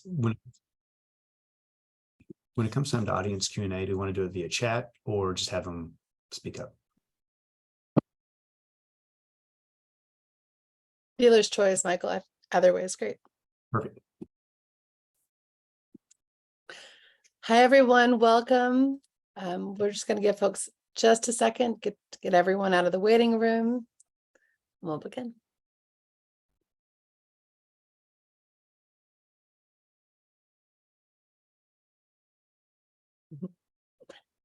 when it comes down to audience Q&A, do you want to do it via chat or just have them speak up? Dealer's choice, Michael. Either way is great. Perfect. Hi, everyone. Welcome. We're just going to give folks just a second, get everyone out of the waiting room. We'll begin.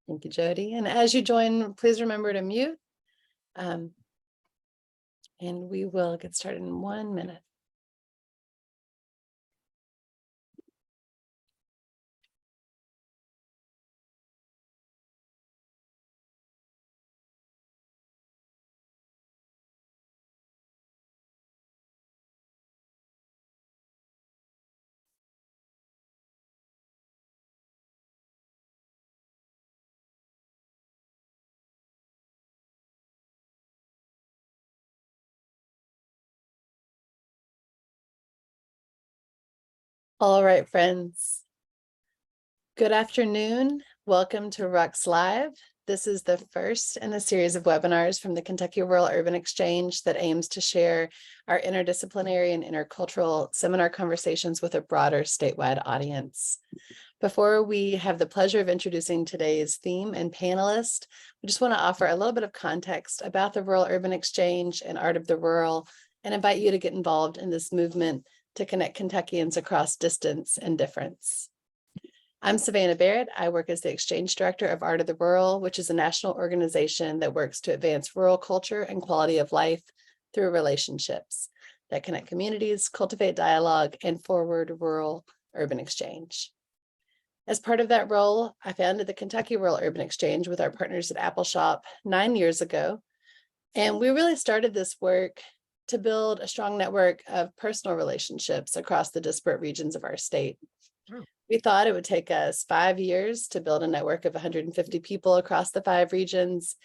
Thank you, Jody. And as you join, please remember to mute. And we will get started in 1 minute. All right, friends. Good afternoon. Welcome to RUX Live. This is the first in a series of webinars from the Kentucky Rural Urban Exchange that aims to share our interdisciplinary and intercultural seminar conversations with a broader statewide audience. Before we have the pleasure of introducing today's theme and panelist, we just want to offer a little bit of context about the Rural Urban Exchange and Art of the Rural and invite you to get involved in this movement to connect Kentuckians across distance and difference. I'm Savannah Barrett. I work as the Exchange Director of Art of the Rural, which is a national organization that works to advance rural culture and quality of life through relationships that connect communities, cultivate dialogue, and forward rural urban exchange. As part of that role, I founded the Kentucky Rural Urban Exchange with our partners at Appleshop 9 years ago. And we really started this work to build a strong network of personal relationships across the disparate regions of our state. We thought it would take us 5 years to build a network of 150 people across the 5 regions.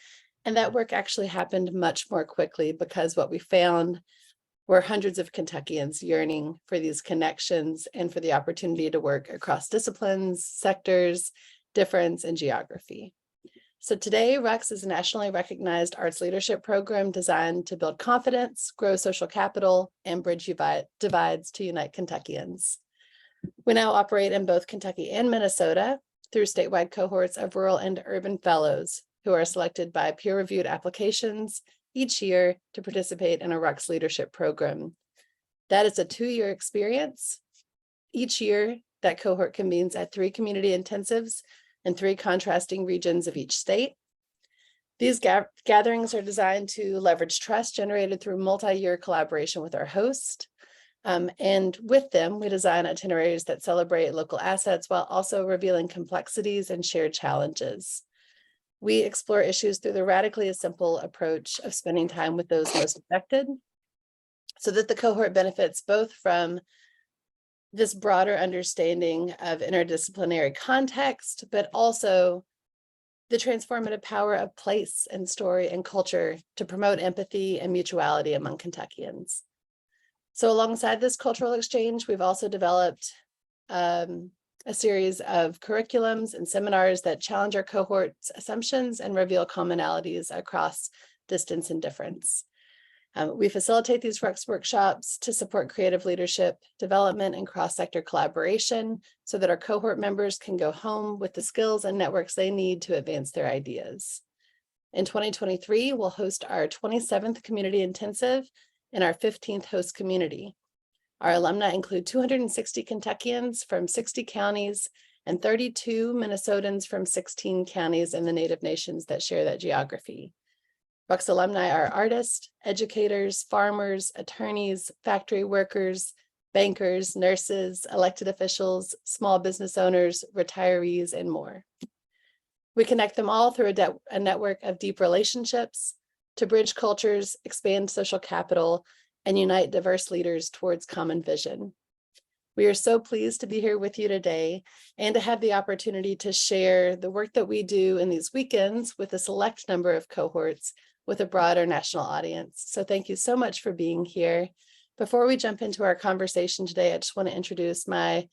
And that work actually happened much more quickly because what we found were hundreds of Kentuckians yearning for these connections and for the opportunity to work across disciplines, sectors, difference, and geography. So today, RUX is a nationally recognized arts leadership program designed to build confidence, grow social capital, and bridge divides to unite Kentuckians. We now operate in both Kentucky and Minnesota through statewide cohorts of rural and urban fellows who are selected by peer-reviewed applications each year to participate in a RUX leadership program. That is a 2-year experience. Each year, that cohort convenes at 3 community intensives in 3 contrasting regions of each state. These gatherings are designed to leverage trust generated through multi-year collaboration with our host. And with them, we design itineraries that celebrate local assets while also revealing complexities and shared challenges. We explore issues through the radically simple approach of spending time with those most affected so that the cohort benefits both from this broader understanding of interdisciplinary context, but also the transformative power of place and story and culture to promote empathy and mutuality among Kentuckians. So alongside this cultural exchange, we've also developed a series of curriculums and seminars that challenge our cohort's assumptions and reveal commonalities across distance and difference. We facilitate these RUX workshops to support creative leadership, development, and cross-sector collaboration so that our cohort members can go home with the skills and networks they need to advance their ideas. In 2023, we'll host our 27th community intensive in our 15th host community. Our alumni include 260 Kentuckians from 60 counties and 32 Minnesotans from 16 counties in the Native nations that share that geography. RUX alumni are artists, educators, farmers, attorneys, factory workers, bankers, nurses, elected officials, small business owners, retirees, and more. We connect them all through a network of deep relationships to bridge cultures, expand social capital, and unite diverse leaders towards common vision. We are so pleased to be here with you today and to have the opportunity to share the work that we do in these weekends with a select number of cohorts with a broader national audience. So thank you so much for being here. Before we jump into our conversation today, I just want to introduce my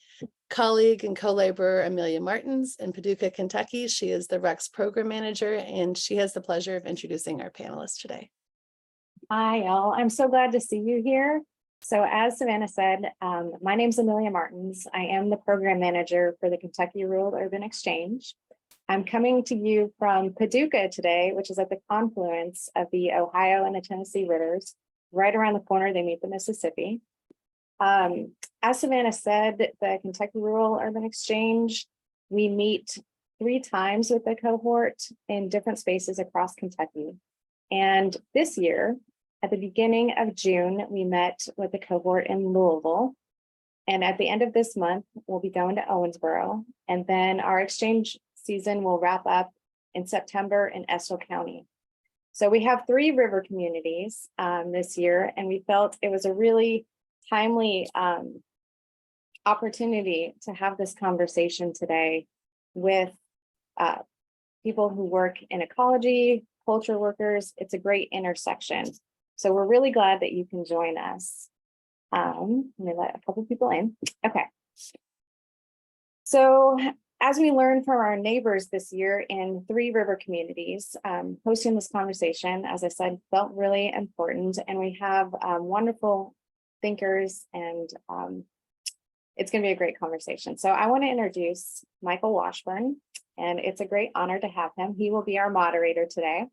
colleague and co-laborer, Amelia Martins in Paducah, Kentucky. She is the RUX program manager, and she has the pleasure of introducing our panelists today. Hi, y'all. I'm so glad to see you here. So as Savannah said, my name is Amelia Martins. I am the program manager for the Kentucky Rural Urban Exchange. I'm coming to you from Paducah today, which is at the confluence of the Ohio and the Tennessee rivers. Right around the corner, they meet the Mississippi. As Savannah said, the Kentucky Rural Urban Exchange, we meet 3 times with the cohort in different spaces across Kentucky. And this year, at the beginning of June, we met with the cohort in Louisville. And at the end of this month, we'll be going to Owensboro. And then our exchange season will wrap up in September in Estill County. So we have 3 river communities this year, and we felt it was a really timely opportunity to have this conversation today with people who work in ecology, culture workers. It's a great intersection. So we're really glad that you can join us. Let me let a couple people in. Okay. So as we learned from our neighbors this year in 3 river communities, hosting this conversation, as I said, felt really important. And we have wonderful thinkers, and it's going to be a great conversation. So I want to introduce Michael Washburn, and it's a great honor to have him. He will be our moderator today.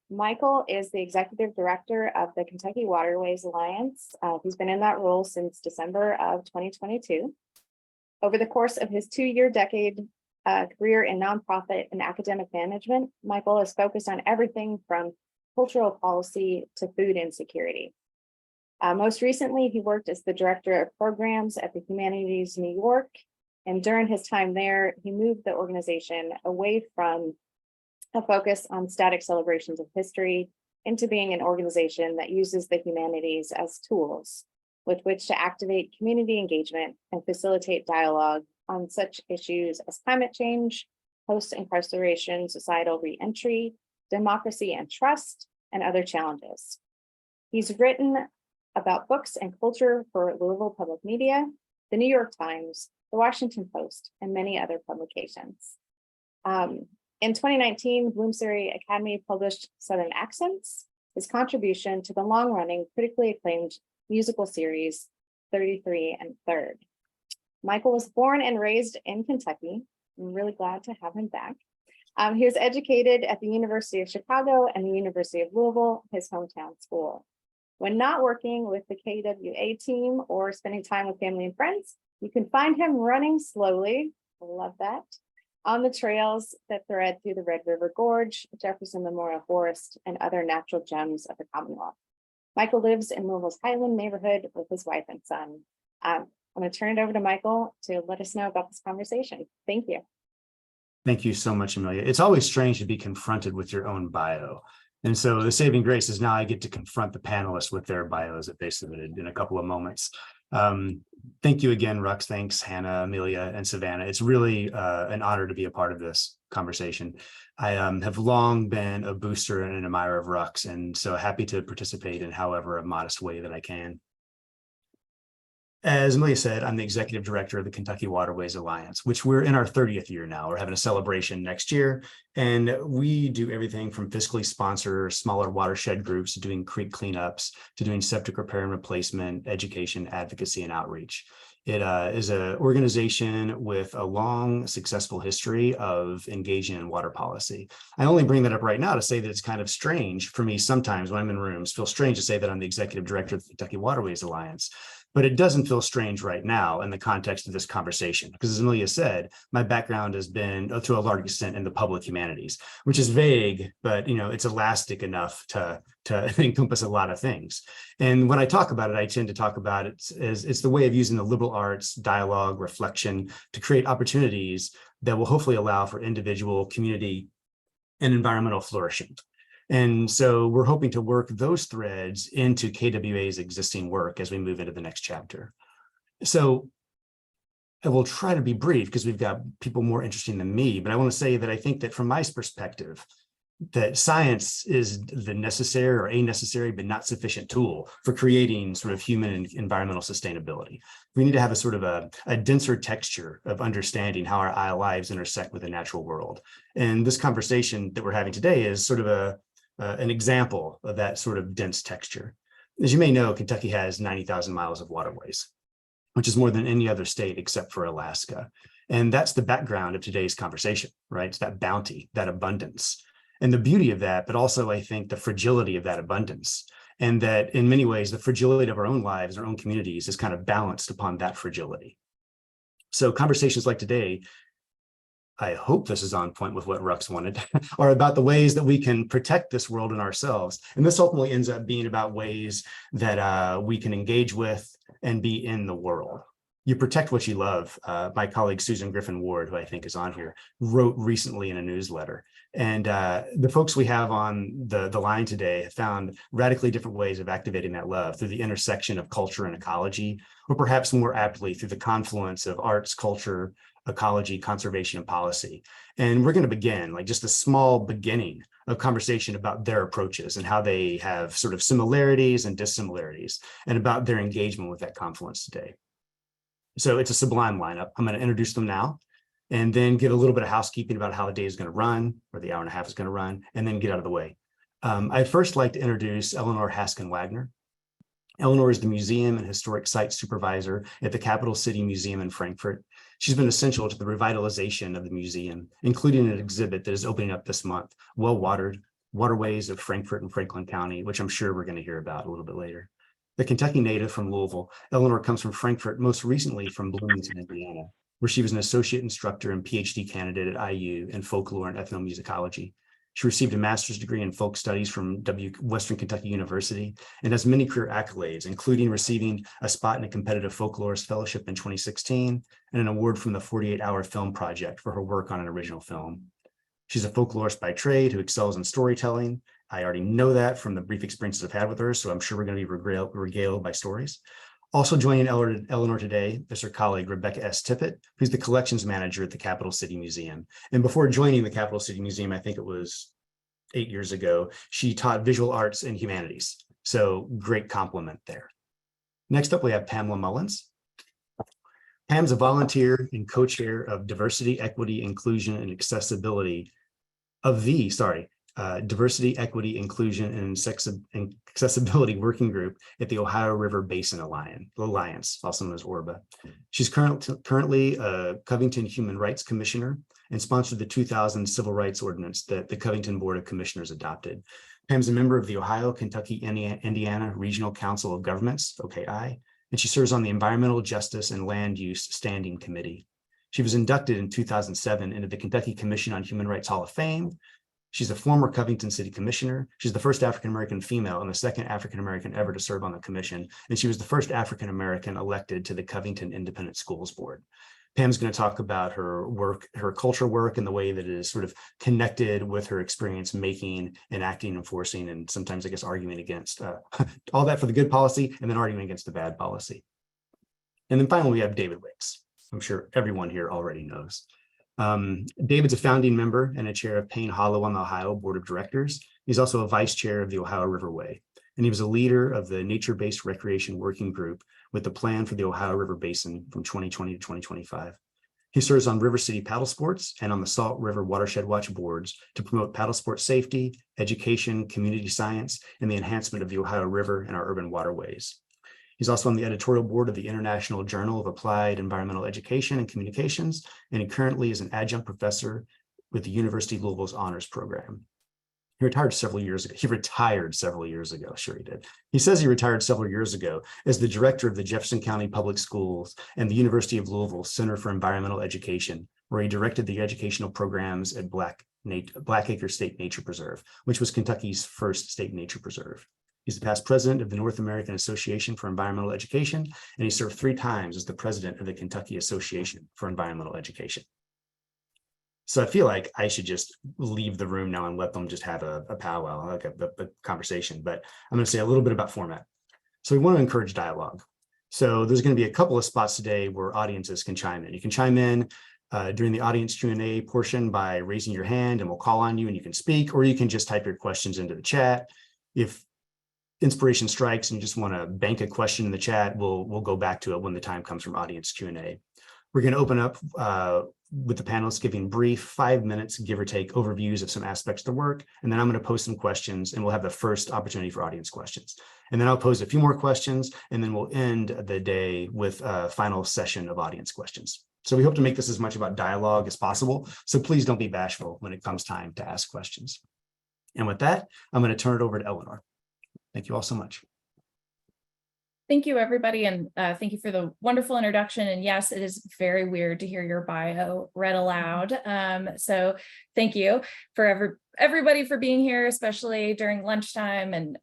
Michael is the executive director of the Kentucky Waterways Alliance. He's been in that role since December of 2022. Over the course of his 2-year career in nonprofit and academic management, Michael is focused on everything from cultural policy to food insecurity. Most recently, he worked as the director of programs at the Humanities New York. And during his time there, he moved the organization away from a focus on static celebrations of history into being an organization that uses the humanities as tools with which to activate community engagement and facilitate dialogue on such issues as climate change, post-incarceration, societal reentry, democracy and trust, and other challenges. He's written about books and culture for Louisville Public Media, the New York Times, the Washington Post, and many other publications. In 2019, Bloomsbury Academy published Southern Accents, his contribution to the long-running, critically acclaimed musical series 33 and Third. Michael was born and raised in Kentucky. I'm really glad to have him back. He was educated at the University of Chicago and the University of Louisville, his hometown school. When not working with the KWA team or spending time with family and friends, you can find him running slowly, I love that, on the trails that thread through the Red River Gorge, Jefferson Memorial Forest, and other natural gems of the Commonwealth. Michael lives in Louisville's Highland neighborhood with his wife and son. I'm going to turn it over to Michael to let us know about this conversation. Thank you. Thank you so much, Amelia. It's always strange to be confronted with your own bio. And so the saving grace is now I get to confront the panelists with their bios that they submitted in a couple of moments. Thank you again, Rux. Thanks, Hannah, Amelia, and Savannah. It's really an honor to be a part of this conversation. I have long been a booster and an admirer of RUX, and so happy to participate in however a modest way that I can. As Amelia said, I'm the executive director of the Kentucky Waterways Alliance, which we're in our 30th year now. We're having a celebration next year, and we do everything from fiscally sponsor smaller watershed groups to doing creek cleanups, to doing septic repair and replacement, education, advocacy, and outreach. It is an organization with a long, successful history of engaging in water policy. I only bring that up right now to say that it's kind of strange for me sometimes when I'm in rooms, feels strange to say that I'm the executive director of the Kentucky Waterways Alliance. But it doesn't feel strange right now in the context of this conversation, because as Amelia said, my background has been to a large extent in the public humanities, which is vague, but it's elastic enough to encompass a lot of things. And when I talk about it, I tend to talk about it as it's the way of using the liberal arts, dialogue, reflection to create opportunities that will hopefully allow for individual, community, and environmental flourishing. And so we're hoping to work those threads into KWA's existing work as we move into the next chapter. So I will try to be brief because we've got people more interesting than me, but I want to say that I think that from my perspective, that science is the necessary or a necessary but not sufficient tool for creating sort of human and environmental sustainability. We need to have a sort of a denser texture of understanding how our lives intersect with the natural world. And this conversation that we're having today is sort of an example of that sort of dense texture. As you may know, Kentucky has 90,000 miles of waterways, which is more than any other state except for Alaska. And that's the background of today's conversation, right? It's that bounty, that abundance. And the beauty of that, but also I think the fragility of that abundance, and that in many ways, the fragility of our own lives, our own communities is kind of balanced upon that fragility. So conversations like today, I hope this is on point with what RUX wanted, are about the ways that we can protect this world and ourselves. And this ultimately ends up being about ways that we can engage with and be in the world. You protect what you love. My colleague Susan Griffin Ward, who I think is on here, wrote recently in a newsletter. And the folks we have on the line today have found radically different ways of activating that love through the intersection of culture and ecology, or perhaps more aptly through the confluence of arts, culture, ecology, conservation, and policy. And we're going to begin like just a small beginning of conversation about their approaches and how they have sort of similarities and dissimilarities, and about their engagement with that confluence today. So it's a sublime lineup. I'm going to introduce them now, and then give a little bit of housekeeping about how the day is going to run, or the hour and a half is going to run, and then get out of the way. I'd first like to introduce Eleanor Hasken-Wagner. Eleanor is the Museum and Historic Site Supervisor at the Capital City Museum in Frankfurt. She's been essential to the revitalization of the museum, including an exhibit that is opening up this month, Well Watered, Waterways of Frankfurt and Franklin County, which I'm sure we're going to hear about a little bit later. The Kentucky native from Louisville, Eleanor comes from Frankfurt, most recently from Bloomington, Indiana, where she was an associate instructor and PhD candidate at IU in folklore and ethnomusicology. She received a master's degree in folk studies from Western Kentucky University and has many career accolades, including receiving a spot in a competitive folklorist fellowship in 2016 and an award from the 48-Hour Film Project for her work on an original film. She's a folklorist by trade who excels in storytelling. I already know that from the brief experiences I've had with her, so I'm sure we're going to be regaled by stories. Also joining Eleanor today is her colleague, Rebecca S. Tippett, who's the collections manager at the Capital City Museum. And before joining the Capital City Museum, I think it was 8 years ago, she taught visual arts and humanities. So great compliment there. Next up, we have Pamela Mullins. Pam's a volunteer and co-chair of Diversity, Equity, Inclusion, and Accessibility of the, Diversity, Equity, Inclusion, and Accessibility Working Group at the Ohio River Basin Alliance, also known as ORBA. She's currently a Covington Human Rights Commissioner and sponsored the 2000 Civil Rights Ordinance that the Covington Board of Commissioners adopted. Pam's a member of the Ohio, Kentucky, Indiana Regional Council of Governments, OKI, and she serves on the Environmental Justice and Land Use Standing Committee. She was inducted in 2007 into the Kentucky Commission on Human Rights Hall of Fame. She's a former Covington City Commissioner. She's the first African-American female and the second African-American ever to serve on the commission. And she was the first African-American elected to the Covington Independent Schools Board. Pam's going to talk about her work, her culture work, and the way that it is sort of connected with her experience making, enacting, enforcing, and sometimes, I guess, arguing against all that for the good policy and then arguing against the bad policy. And then finally, we have David Wicks. I'm sure everyone here already knows. David's a founding member and a chair of Payne Hollow on the Ohio Board of Directors. He's also a vice chair of the Ohio Riverway, and he was a leader of the Nature-Based Recreation Working Group with the plan for the Ohio River Basin from 2020 to 2025. He serves on River City Paddle Sports and on the Salt River Watershed Watch boards to promote paddle sport safety, education, community science, and the enhancement of the Ohio River and our urban waterways. He's also on the editorial board of the International Journal of Applied Environmental Education and Communications, and he currently is an adjunct professor with the University of Louisville's Honors Program. He retired several years ago. Sure he did. He says he retired several years ago as the director of the Jefferson County Public Schools and the University of Louisville Center for Environmental Education, where he directed the educational programs at Blackacre State Nature Preserve, which was Kentucky's first state nature preserve. He's the past president of the North American Association for Environmental Education, and he served 3 times as the president of the Kentucky Association for Environmental Education. So I feel like I should just leave the room now and let them just have a powwow, like a conversation, but I'm going to say a little bit about format. So we want to encourage dialogue. So there's going to be a couple of spots today where audiences can chime in. You can chime in during the audience Q&A portion by raising your hand, and we'll call on you and you can speak, or you can just type your questions into the chat. If inspiration strikes and you just want to bank a question in the chat, we'll go back to it when the time comes from audience Q&A. We're going to open up with the panelists giving brief 5 minutes, give or take, overviews of some aspects of the work. And then I'm going to post some questions and we'll have the first opportunity for audience questions. And then I'll pose a few more questions and then we'll end the day with a final session of audience questions. So we hope to make this as much about dialogue as possible. So please don't be bashful when it comes time to ask questions. And with that, I'm going to turn it over to Eleanor. Thank you all so much. Thank you, everybody, and thank you for the wonderful introduction. And yes, it is very weird to hear your bio read aloud. So thank you for everybody for being here, especially during lunchtime, and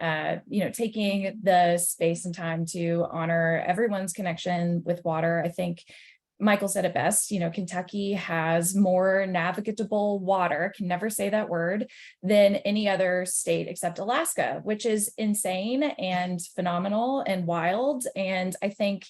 taking the space and time to honor everyone's connection with water. I think Michael said it best, Kentucky has more navigable water, can never say that word, than any other state except Alaska, which is insane and phenomenal and wild. And I think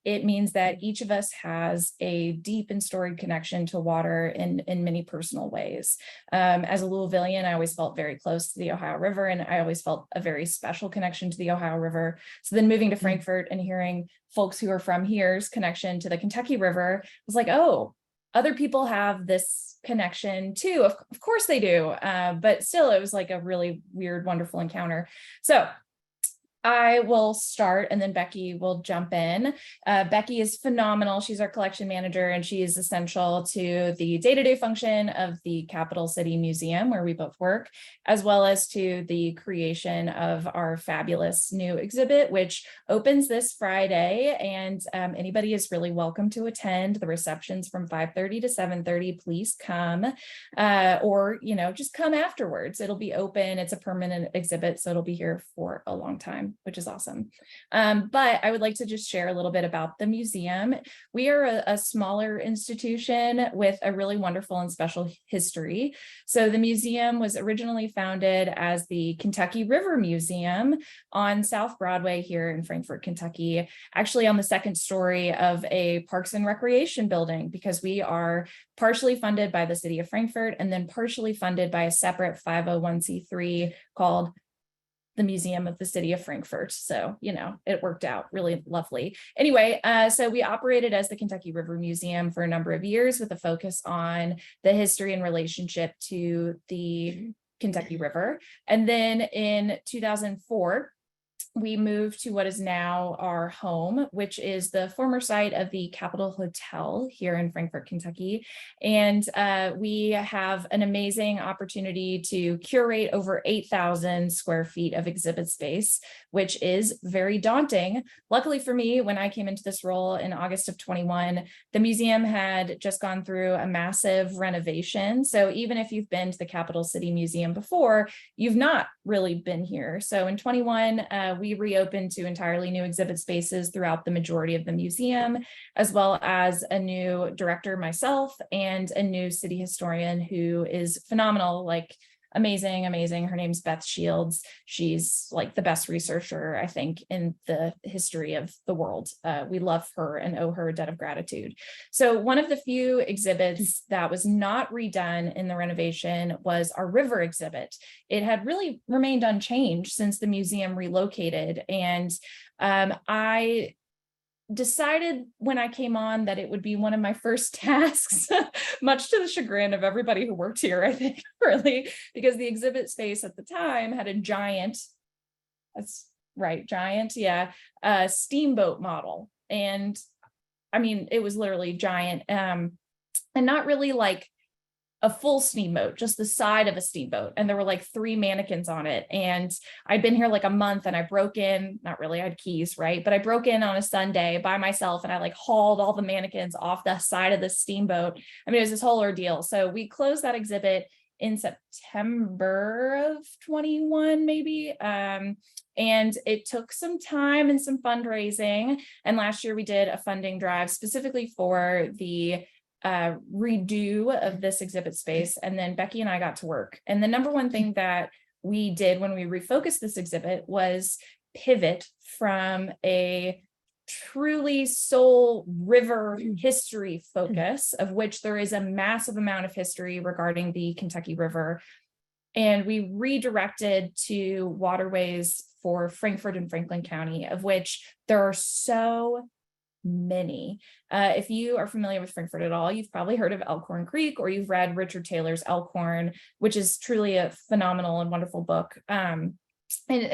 it means that each of us has a deep and storied connection to water in many personal ways. As a Louisvillian, I always felt very close to the Ohio River, and I always felt a very special connection to the Ohio River. So then moving to Frankfort and hearing folks who are from here's connection to the Kentucky River was like, oh, other people have this connection too. Of course they do. But still, it was like a really weird, wonderful encounter. So I will start and then Becky will jump in. Becky is phenomenal. She's our collection manager and she is essential to the day-to-day function of the Capital City Museum, where we both work, as well as to the creation of our fabulous new exhibit, which opens this Friday. And anybody is really welcome to attend. The reception's from 5:30 to 7:30. Please come, or just come afterwards. It'll be open. It's a permanent exhibit, so it'll be here for a long time, which is awesome. But I would like to just share a little bit about the museum. We are a smaller institution with a really wonderful and special history. So the museum was originally founded as the Kentucky River Museum on South Broadway here in Frankfort, Kentucky, actually on the second story of a Parks and Recreation building, because we are partially funded by the city of Frankfort and then partially funded by a separate 501c3 called the Museum of the City of Frankfort. So, it worked out really lovely. Anyway, so we operated as the Kentucky River Museum for a number of years with a focus on the history and relationship to the Kentucky River. And then in 2004, we moved to what is now our home, which is the former site of the Capitol Hotel here in Frankfort, Kentucky. And we have an amazing opportunity to curate over 8,000 square feet of exhibit space, which is very daunting. Luckily for me, when I came into this role in August of 21, the museum had just gone through a massive renovation. So even if you've been to the Capital City Museum before, you've not really been here. So in 21, we reopened to entirely new exhibit spaces throughout the majority of the museum, as well as a new director myself and a new city historian who is phenomenal, like amazing. Her name's Beth Shields. She's like the best researcher, I think, in the history of the world. We love her and owe her a debt of gratitude. So one of the few exhibits that was not redone in the renovation was our river exhibit. It had really remained unchanged since the museum relocated. And I decided when I came on that it would be one of my first tasks, much to the chagrin of everybody who worked here, I think, really, because the exhibit space at the time had a giant, that's right, giant, yeah, steamboat model. And I mean, it was literally giant, and not really like a full steamboat, just the side of a steamboat. And there were like 3 mannequins on it. And I'd been here like a month and I broke in, not really, I had keys, right? But I broke in on a Sunday by myself and I like hauled all the mannequins off the side of the steamboat. I mean, it was this whole ordeal. So we closed that exhibit in September of 21, maybe. And it took some time and some fundraising. And last year we did a funding drive specifically for the redo of this exhibit space. And then Becky and I got to work. And the number one thing that we did when we refocused this exhibit was pivot from a truly sole river history focus, of which there is a massive amount of history regarding the Kentucky River. And we redirected to waterways for Frankfort and Franklin County, of which there are so many. If you are familiar with Frankfort at all, you've probably heard of Elkhorn Creek, or you've read Richard Taylor's Elkhorn, which is truly a phenomenal and wonderful book. And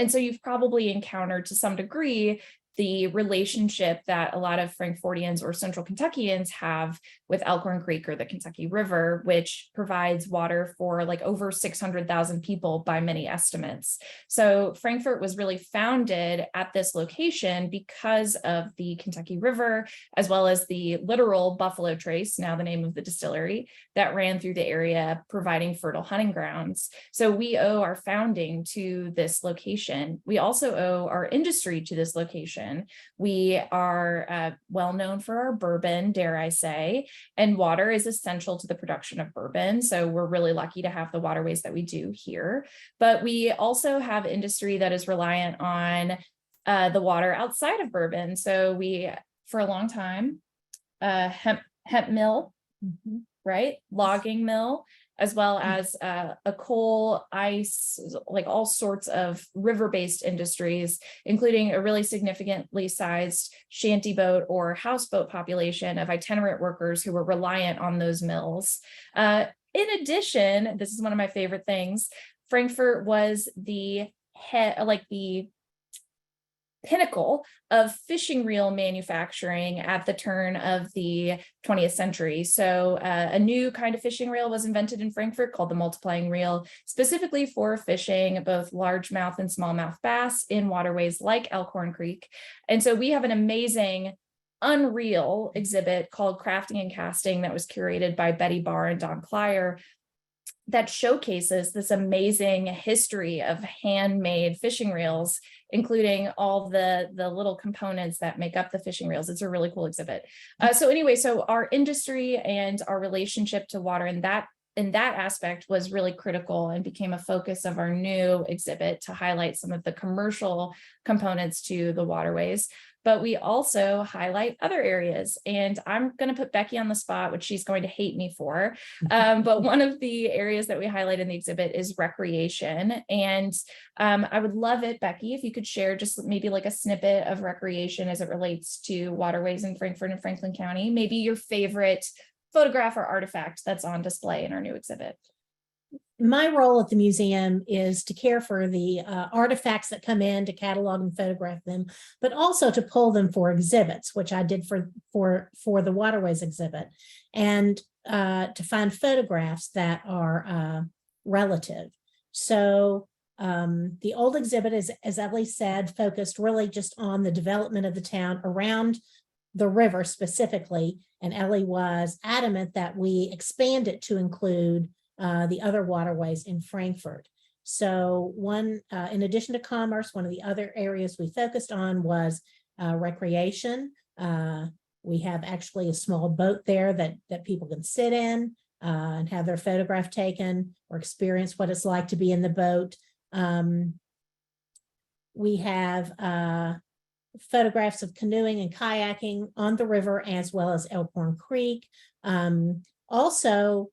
so you've probably encountered to some degree the relationship that a lot of Frankfortians or Central Kentuckians have with Elkhorn Creek or the Kentucky River, which provides water for like over 600,000 people by many estimates. So Frankfort was really founded at this location because of the Kentucky River, as well as the literal Buffalo Trace, now the name of the distillery, that ran through the area, providing fertile hunting grounds. So we owe our founding to this location. We also owe our industry to this location. We are well known for our bourbon, dare I say, and water is essential to the production of bourbon. So we're really lucky to have the waterways that we do here. But we also have industry that is reliant on the water outside of bourbon. So we, for a long time, hemp mill, right? Logging mill, as well as a coal, ice, like all sorts of river-based industries, including a really significantly sized shanty boat or houseboat population of itinerant workers who were reliant on those mills. In addition, this is one of my favorite things, Frankfort was the pinnacle of fishing reel manufacturing at the turn of the 20th century. So a new kind of fishing reel was invented in Frankfort called the multiplying reel, specifically for fishing both largemouth and smallmouth bass in waterways like Elkhorn Creek. And so we have an amazing unreal exhibit called Crafting and Casting that was curated by Betty Barr and Don Clyer, that showcases this amazing history of handmade fishing reels, including all the little components that make up the fishing reels. It's a really cool exhibit. So our industry and our relationship to water in that aspect was really critical and became a focus of our new exhibit to highlight some of the commercial components to the waterways. But we also highlight other areas, and I'm going to put Becky on the spot, which she's going to hate me for. But one of the areas that we highlight in the exhibit is recreation. And I would love it, Becky, if you could share just maybe like a snippet of recreation as it relates to waterways in Frankfort and Franklin County, maybe your favorite photograph or artifact that's on display in our new exhibit. My role at the museum is to care for the artifacts that come in, to catalog and photograph them, but also to pull them for exhibits, which I did for the Waterways exhibit, and to find photographs that are relative. So the old exhibit is, as Ellie said, focused really just on the development of the town around the river specifically, and Ellie was adamant that we expand it to include the other waterways in Frankfort. So in addition to commerce, one of the other areas we focused on was recreation. We have actually a small boat there that people can sit in and have their photograph taken or experience what it's like to be in the boat. We have photographs of canoeing and kayaking on the river, as well as Elkhorn Creek. Also,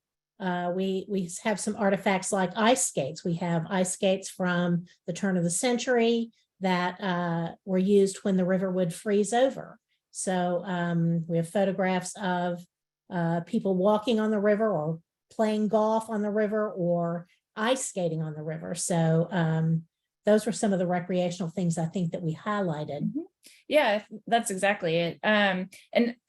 we have some artifacts like ice skates. We have ice skates from the turn of the century that were used when the river would freeze over. So we have photographs of people walking on the river or playing golf on the river or ice skating on the river. So those were some of the recreational things I think that we highlighted. Yeah, that's exactly it. And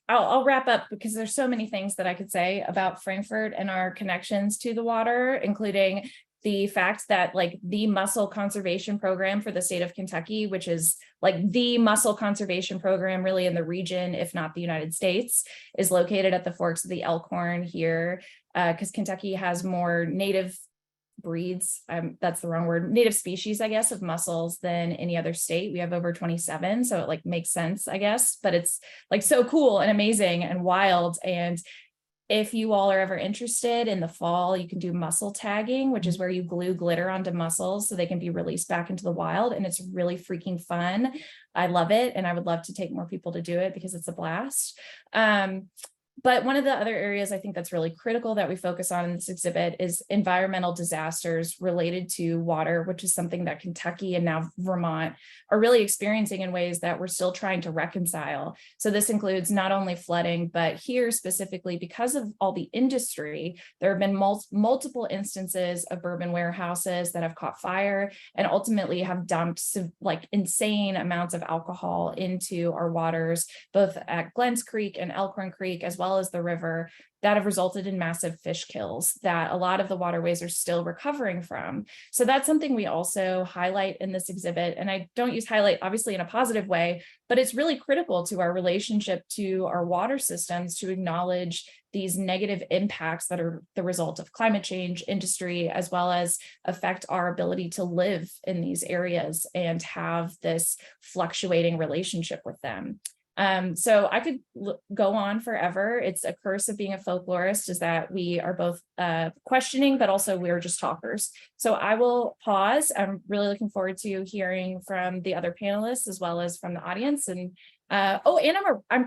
I'll wrap up because there's so many things that I could say about Frankfort and our connections to the water, including the fact that like the mussel conservation program for the state of Kentucky, which is like the mussel conservation program really in the region, if not the United States, is located at the forks of the Elkhorn here, because Kentucky has more native breeds, that's the wrong word, native species, I guess, of mussels than any other state. We have over 27, so it like makes sense, I guess, but it's like so cool and amazing and wild. And If you all are ever interested, in the fall, you can do mussel tagging, which is where you glue glitter onto mussels so they can be released back into the wild. And it's really freaking fun. I love it. And I would love to take more people to do it because it's a blast. But one of the other areas I think that's really critical that we focus on in this exhibit is environmental disasters related to water, which is something that Kentucky and now Vermont are really experiencing in ways that we're still trying to reconcile. So this includes not only flooding, but here specifically, because of all the industry, there have been multiple instances of bourbon warehouses that have caught fire and ultimately have dumped like insane amounts of alcohol into our waters, both at Glens Creek and Elkhorn Creek, as well as the river, that have resulted in massive fish kills that a lot of the waterways are still recovering from. So that's something we also highlight in this exhibit. And I don't use highlight obviously in a positive way, but it's really critical to our relationship to our water systems to acknowledge these negative impacts that are the result of climate change, industry, as well as affect our ability to live in these areas and have this fluctuating relationship with them. So I could go on forever. It's a curse of being a folklorist, is that we are both questioning, but also we're just talkers. So I will pause. I'm really looking forward to hearing from the other panelists as well as from the audience. And I'm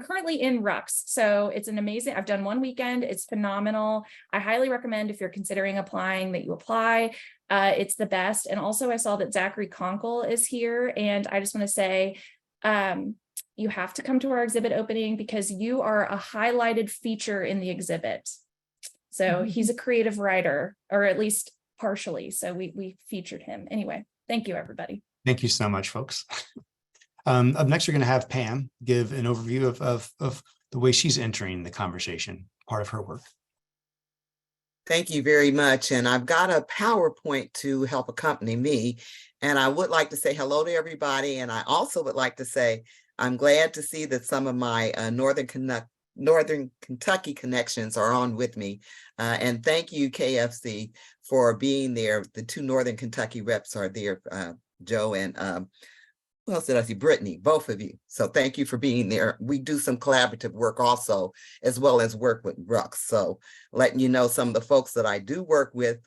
currently in RUX. So it's an amazing, I've done one weekend. It's phenomenal. I highly recommend if you're considering applying that you apply. It's the best. And also I saw that Zachary Conkle is here. And I just want to say, you have to come to our exhibit opening because you are a highlighted feature in the exhibit. So he's a creative writer, or at least partially. So we featured him. Anyway, thank you, everybody. Thank you so much, folks. Up next, we're going to have Pam give an overview of the way she's entering the conversation, part of her work. Thank you very much. And I've got a PowerPoint to help accompany me. And I would like to say hello to everybody. And I also would like to say, I'm glad to see that some of my Northern Kentucky connections are on with me. And thank you, KFC, for being there. The two Northern Kentucky reps are there, Joe and who else did I see? Brittany, both of you. So thank you for being there. We do some collaborative work also, as well as work with RUX. So letting you know some of the folks that I do work with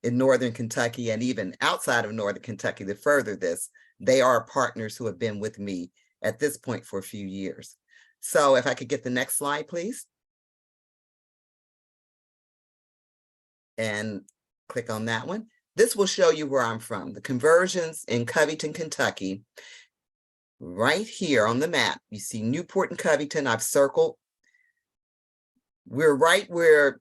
in Northern Kentucky and even outside of Northern Kentucky to further this, they are partners who have been with me at this point for a few years. So if I could get the next slide, please. And click on that one. This will show you where I'm from. The conversions in Covington, Kentucky. Right here on the map, you see Newport and Covington. I've circled. We're right where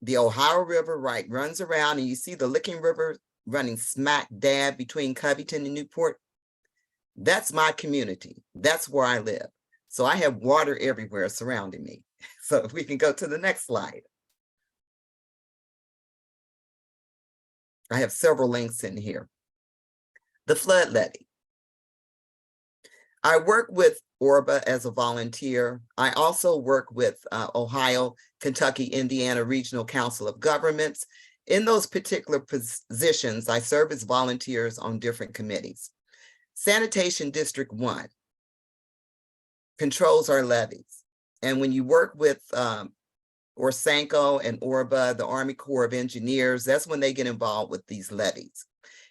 the Ohio River runs around, and you see the Licking River running smack dab between Covington and Newport. That's my community. That's where I live. So I have water everywhere surrounding me. So if we can go to the next slide. I have several links in here. The flood levee. I work with ORBA as a volunteer. I also work with Ohio, Kentucky, Indiana Regional Council of Governments. In those particular positions, I serve as volunteers on different committees. Sanitation District 1 controls our levees. And when you work with Orsanco and ORBA, the Army Corps of Engineers, that's when they get involved with these levees.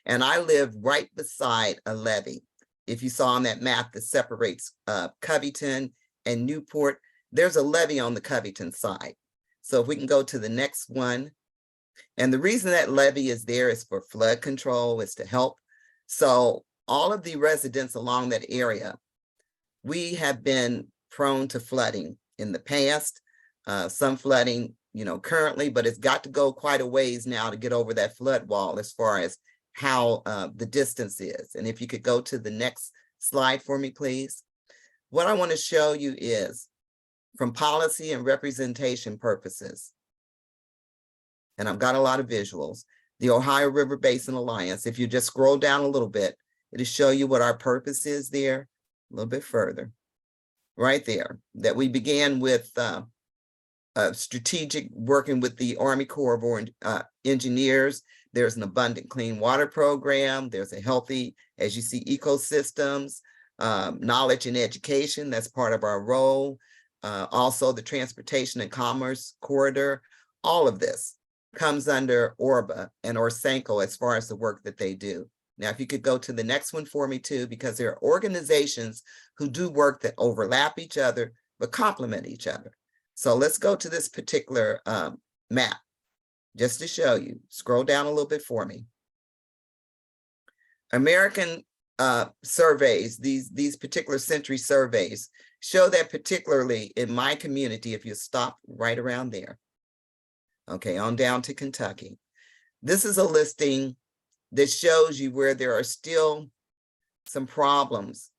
And I live right beside a levee. If you saw on that map that separates Covington and Newport, there's a levee on the Covington side. So if we can go to the next one. And the reason that levee is there is for flood control, is to help. So all of the residents along that area, we have been prone to flooding in the past, some flooding, currently, but it's got to go quite a ways now to get over that flood wall as far as how the distance is. And if you could go to the next slide for me, please. What I want to show you is from policy and representation purposes, and I've got a lot of visuals, the Ohio River Basin Alliance, if you just scroll down a little bit, it'll show you what our purpose is there, a little bit further, right there, that we began with strategic working with the Army Corps of Engineers. There's an abundant clean water program. There's a healthy, as you see, ecosystems, knowledge and education. That's part of our role. also the Transportation and Commerce Corridor. All of this comes under ORBA and Orsenco as far as the work that they do. Now, if you could go to the next one for me too, because there are organizations who do work that overlap each other, but complement each other. So let's go to this particular map, just to show you. Scroll down a little bit for me. American surveys, these particular century surveys, show that particularly in my community, if you stop right around there, okay, on down to Kentucky, this is a listing that shows you where there are still some problems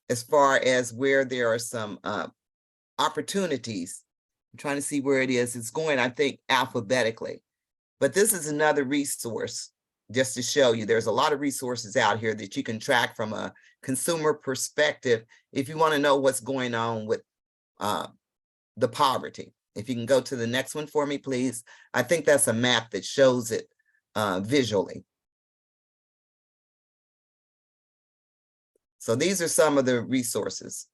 as far as where there are some opportunities. I'm trying to see where it is. It's going, I think, alphabetically. But this is another resource just to show you there's a lot of resources out here that you can track from a consumer perspective if you want to know what's going on with the poverty. If you can go to the next one for me, please. I think that's a map that shows it visually. So these are some of the resources.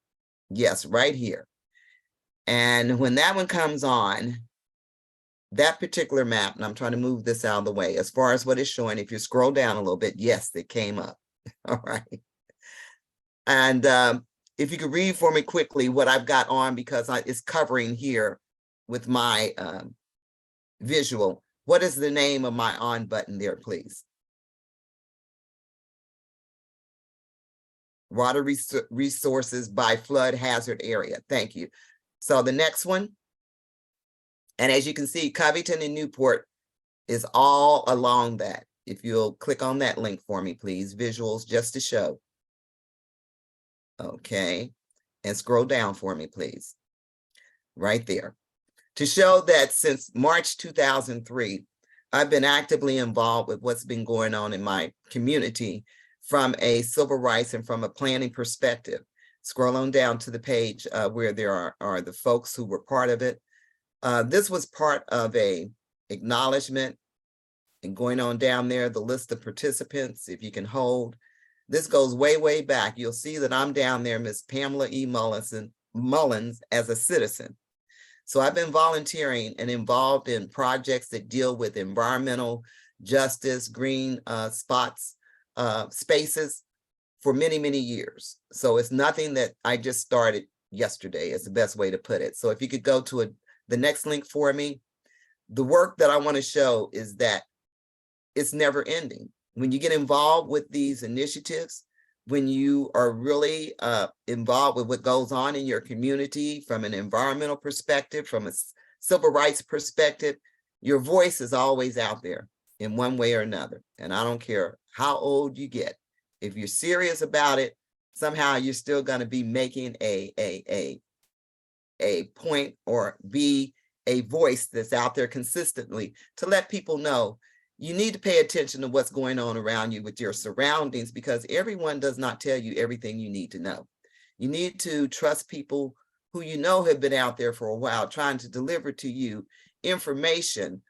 Yes, right here. And when that one comes on, that particular map, and I'm trying to move this out of the way, as far as what it's showing, if you scroll down a little bit, yes, it came up. All right. And if you could read for me quickly what I've got on, because it's covering here with my visual. What is the name of my on button there, please? Water resources by flood hazard area. Thank you. So the next one, and as you can see, Covington and Newport is all along that. If you'll click on that link for me, please, visuals just to show. Okay, and scroll down for me, please. Right there. To show that since March 2003, I've been actively involved with what's been going on in my community from a civil rights and from a planning perspective. Scroll on down to the page where there are the folks who were part of it. This was part of a acknowledgement, and going on down there, the list of participants, if you can hold. This goes way, way back. You'll see that I'm down there, Miss Pamela E. Mullins, as a citizen. So I've been volunteering and involved in projects that deal with environmental justice, green spots, spaces for many, many years. So it's nothing that I just started yesterday, is the best way to put it. So if you could go to the next link for me. The work that I want to show is that it's never ending. When you get involved with these initiatives, when you are really involved with what goes on in your community from an environmental perspective, from a civil rights perspective, your voice is always out there in one way or another. And I don't care how old you get. If you're serious about it, somehow you're still going to be making a point or be a voice that's out there consistently to let people know you need to pay attention to what's going on around you with your surroundings, because everyone does not tell you everything you need to know. You need to trust people who you know have been out there for a while trying to deliver to you information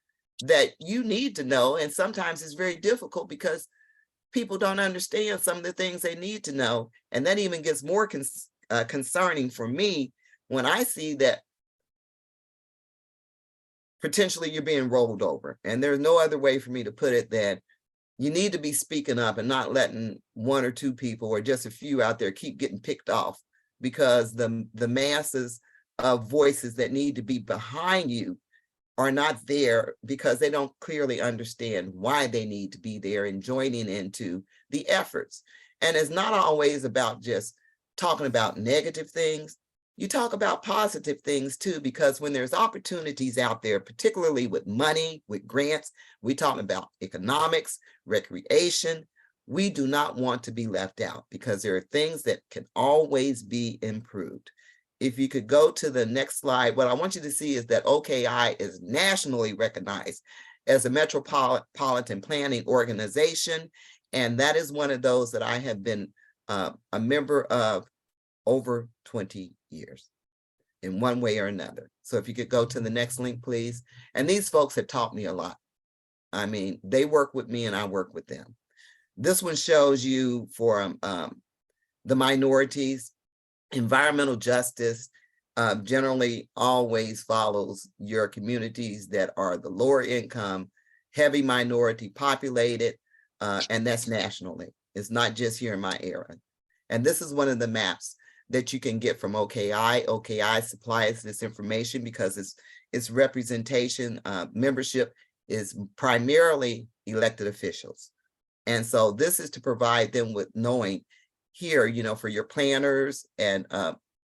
that you need to know. And sometimes it's very difficult because people don't understand some of the things they need to know. And that even gets more concerning for me when I see that potentially you're being rolled over. And there's no other way for me to put it than you need to be speaking up and not letting one or two people or just a few out there keep getting picked off, because the masses of voices that need to be behind you are not there because they don't clearly understand why they need to be there and joining into the efforts. And it's not always about just talking about negative things. You talk about positive things too, because when there's opportunities out there, particularly with money, with grants, we talk about economics, recreation, we do not want to be left out because there are things that can always be improved. If you could go to the next slide, what I want you to see is that OKI is nationally recognized as a metropolitan planning organization. And that is one of those that I have been a member of over 20 years in one way or another. So if you could go to the next link, please. And these folks have taught me a lot. I mean, they work with me and I work with them. This one shows you for the minorities, environmental justice, generally always follows your communities that are the lower income, heavy minority populated, and that's nationally. It's not just here in my area. And this is one of the maps that you can get from OKI. OKI supplies this information because its representation, membership is primarily elected officials. And so this is to provide them with knowing here, you know, for your planners and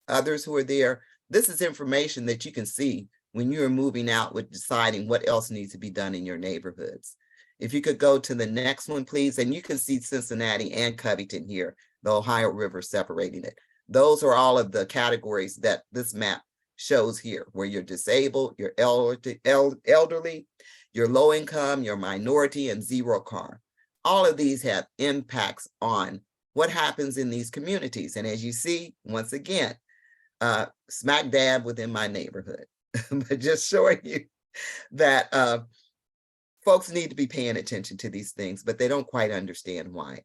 others who are there, this is information that you can see when you're moving out with deciding what else needs to be done in your neighborhoods. If you could go to the next one, please, and you can see Cincinnati and Covington here, the Ohio River separating it. Those are all of the categories that this map shows here, where you're disabled, you're elderly, you're low income, you're minority, and zero car. All of these have impacts on what happens in these communities. And as you see, once again, smack dab within my neighborhood, but just showing you that folks need to be paying attention to these things, but they don't quite understand why.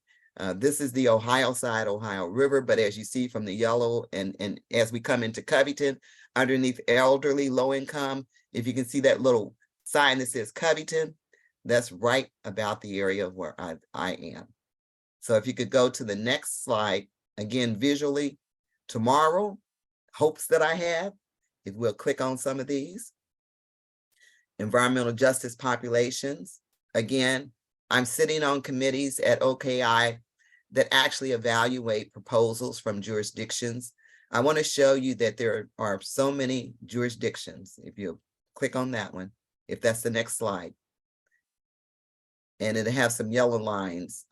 This is the Ohio side, Ohio River, but as you see from the yellow and as we come into Covington, underneath elderly, low income, if you can see that little sign that says Covington, that's right about the area where I am. So if you could go to the next slide, again, visually, tomorrow, hopes that I have, if we'll click on some of these. Environmental justice populations. Again, I'm sitting on committees at OKI that actually evaluate proposals from jurisdictions. I want to show you that there are so many jurisdictions. If you click on that one, if that's the next slide, and it'll have some yellow lines.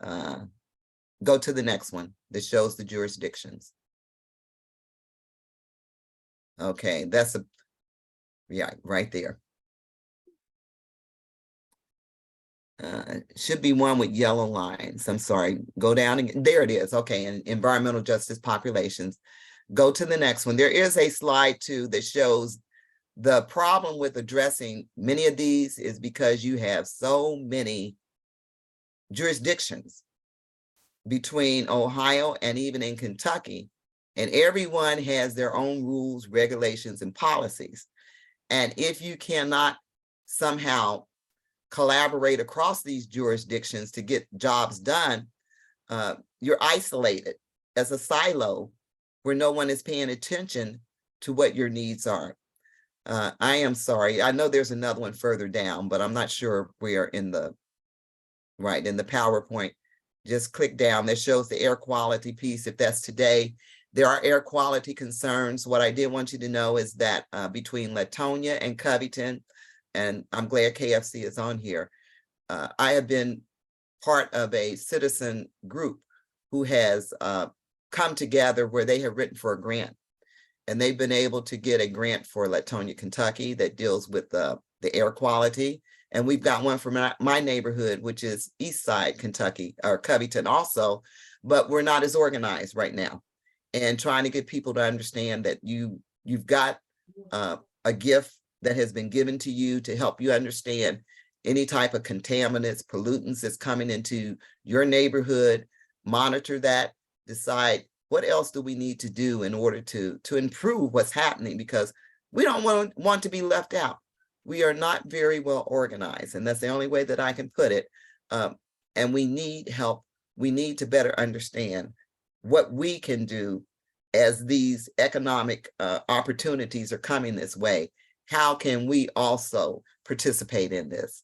Go to the next one that shows the jurisdictions. Okay, that's yeah, right there. Should be one with yellow lines. I'm sorry, go down and there it is. Okay, and environmental justice populations. Go to the next one. There is a slide too that shows the problem with addressing many of these is because you have so many jurisdictions between Ohio and even in Kentucky, and everyone has their own rules, regulations, and policies. And if you cannot somehow collaborate across these jurisdictions to get jobs done, you're isolated as a silo where no one is paying attention to what your needs are. I am sorry, I know there's another one further down, but I'm not sure where in the PowerPoint. Just click down, that shows the air quality piece. If that's today, there are air quality concerns. What I did want you to know is that between Latonia and Covington, and I'm glad KFC is on here, I have been part of a citizen group who has come together where they have written for a grant. And they've been able to get a grant for Latonia, Kentucky that deals with the air quality. And we've got one from my neighborhood, which is East Side, Kentucky, or Covington also, but we're not as organized right now. And trying to get people to understand that you've got a gift that has been given to you to help you understand any type of contaminants, pollutants that's coming into your neighborhood, monitor that, decide what else do we need to do in order to improve what's happening, because we don't want to be left out. We are not very well organized, and that's the only way that I can put it. And we need help. We need to better understand what we can do as these economic opportunities are coming this way. How can we also participate in this?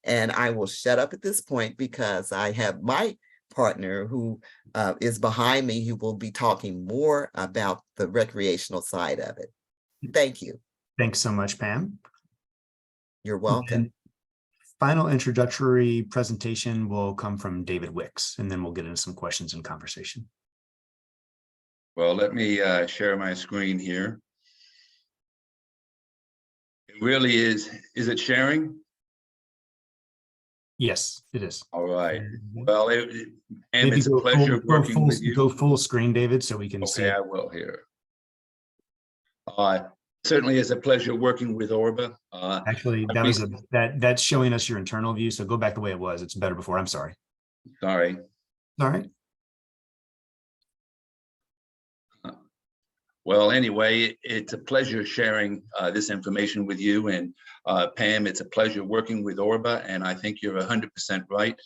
And I will shut up at this point because I have my partner who is behind me, who will be talking more about the recreational side of it. Thank you. Thanks so much, Pam. You're welcome. And final introductory presentation will come from David Wicks, and then we'll get into some questions and conversation. Well, let me share my screen here. It really is it sharing? Yes, it is. All right. Well, Pam, Maybe it's a pleasure working with you. Go full screen, David, so we can see. Okay, I will here. Certainly is a pleasure working with Orba. Actually, that was that's showing us your internal view. So go back the way it was. It's better before. I'm sorry. Sorry. All right. Well, anyway, it's a pleasure sharing this information with you. And Pam, it's a pleasure working with Orba. And I think you're 100% right,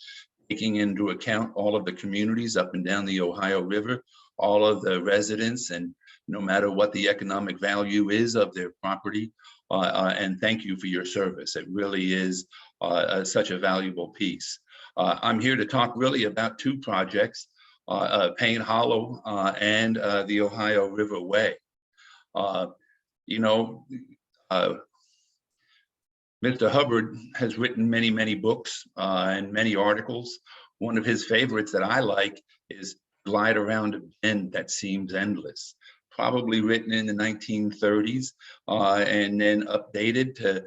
taking into account all of the communities up and down the Ohio River, all of the residents, and no matter what the economic value is of their property. And thank you for your service. It really is such a valuable piece. I'm here to talk really about two projects, Payne Hollow and the Ohio River Way. You know, Mr. Hubbard has written many, many books and many articles. One of his favorites that I like is Glide Around a Bend That Seems Endless, probably written in the 1930s and then updated to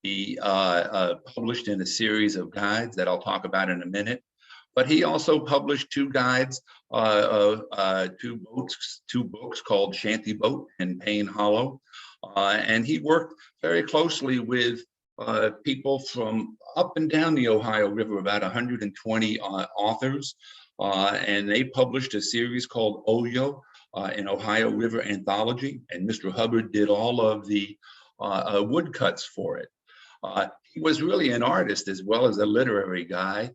be published in a series of guides that I'll talk about in a minute. But he also published two guides, two books called Shanty Boat and Payne Hollow. And he worked very closely with people from up and down the Ohio River, about 120 authors. And they published a series called OYO, an Ohio River Anthology. And Mr. Hubbard did all of the woodcuts for it. He was really an artist as well as a literary guy.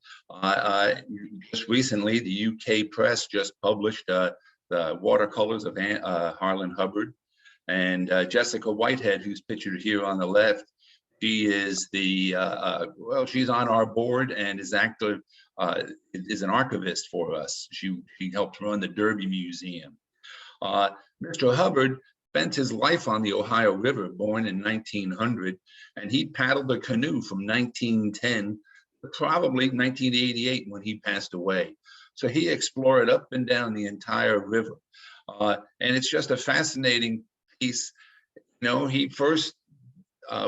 Just recently, the UK press just published the watercolors of Harlan Hubbard. And Jessica Whitehead, who's pictured here on the left, she is the, well, she's on our board and is active, is an archivist for us. She helped run the Derby Museum. Mr. Hubbard spent his life on the Ohio River, born in 1900, and he paddled a canoe from 1910 to probably 1988 when he passed away. So he explored up and down the entire river. And it's just a fascinating piece. You know, he first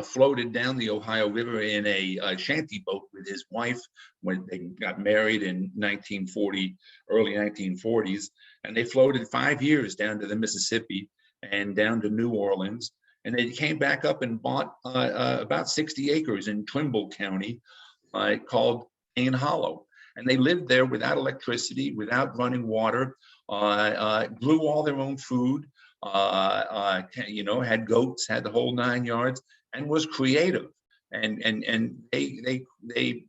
floated down the Ohio River in a shanty boat with his wife when they got married in 1940, early 1940s, and they floated 5 years down to the Mississippi and down to New Orleans. And they came back up and bought about 60 acres in Trimble County called Payne Hollow. And they lived there without electricity, without running water, grew all their own food, you know, had goats, had the whole 9 yards, and was creative. And they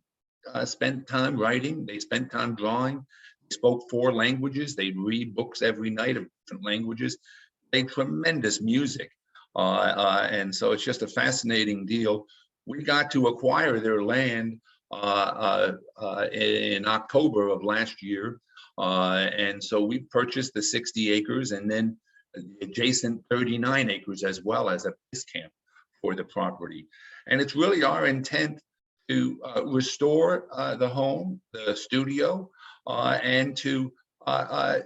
spent time writing, they spent time drawing, they spoke 4 languages, they'd read books every night of different languages, played tremendous music. And so it's just a fascinating deal. We got to acquire their land in October of last year. And so we purchased the 60 acres and then the adjacent 39 acres as well as a base camp for the property. And it's really our intent to restore the home, the studio, and to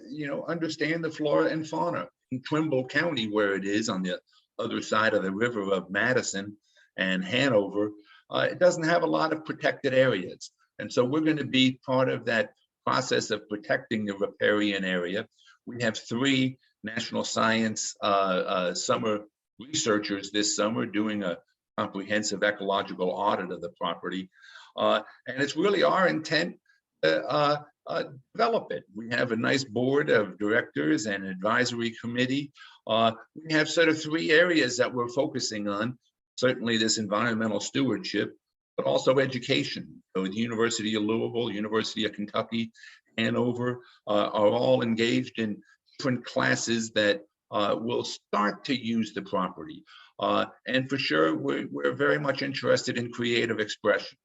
you know, understand the flora and fauna in Trimble County, where it is on the other side of the river of Madison and Hanover. It doesn't have a lot of protected areas. And so we're going to be part of that process of protecting the riparian area. We have 3 National Science summer researchers this summer doing a comprehensive ecological audit of the property. And it's really our intent to develop it. We have a nice board of directors and advisory committee. We have sort of 3 areas that we're focusing on. Certainly this environmental stewardship, but also education. So the University of Louisville, University of Kentucky, Hanover are all engaged in different classes that will start to use the property. And for sure, we're very much interested in creative expression.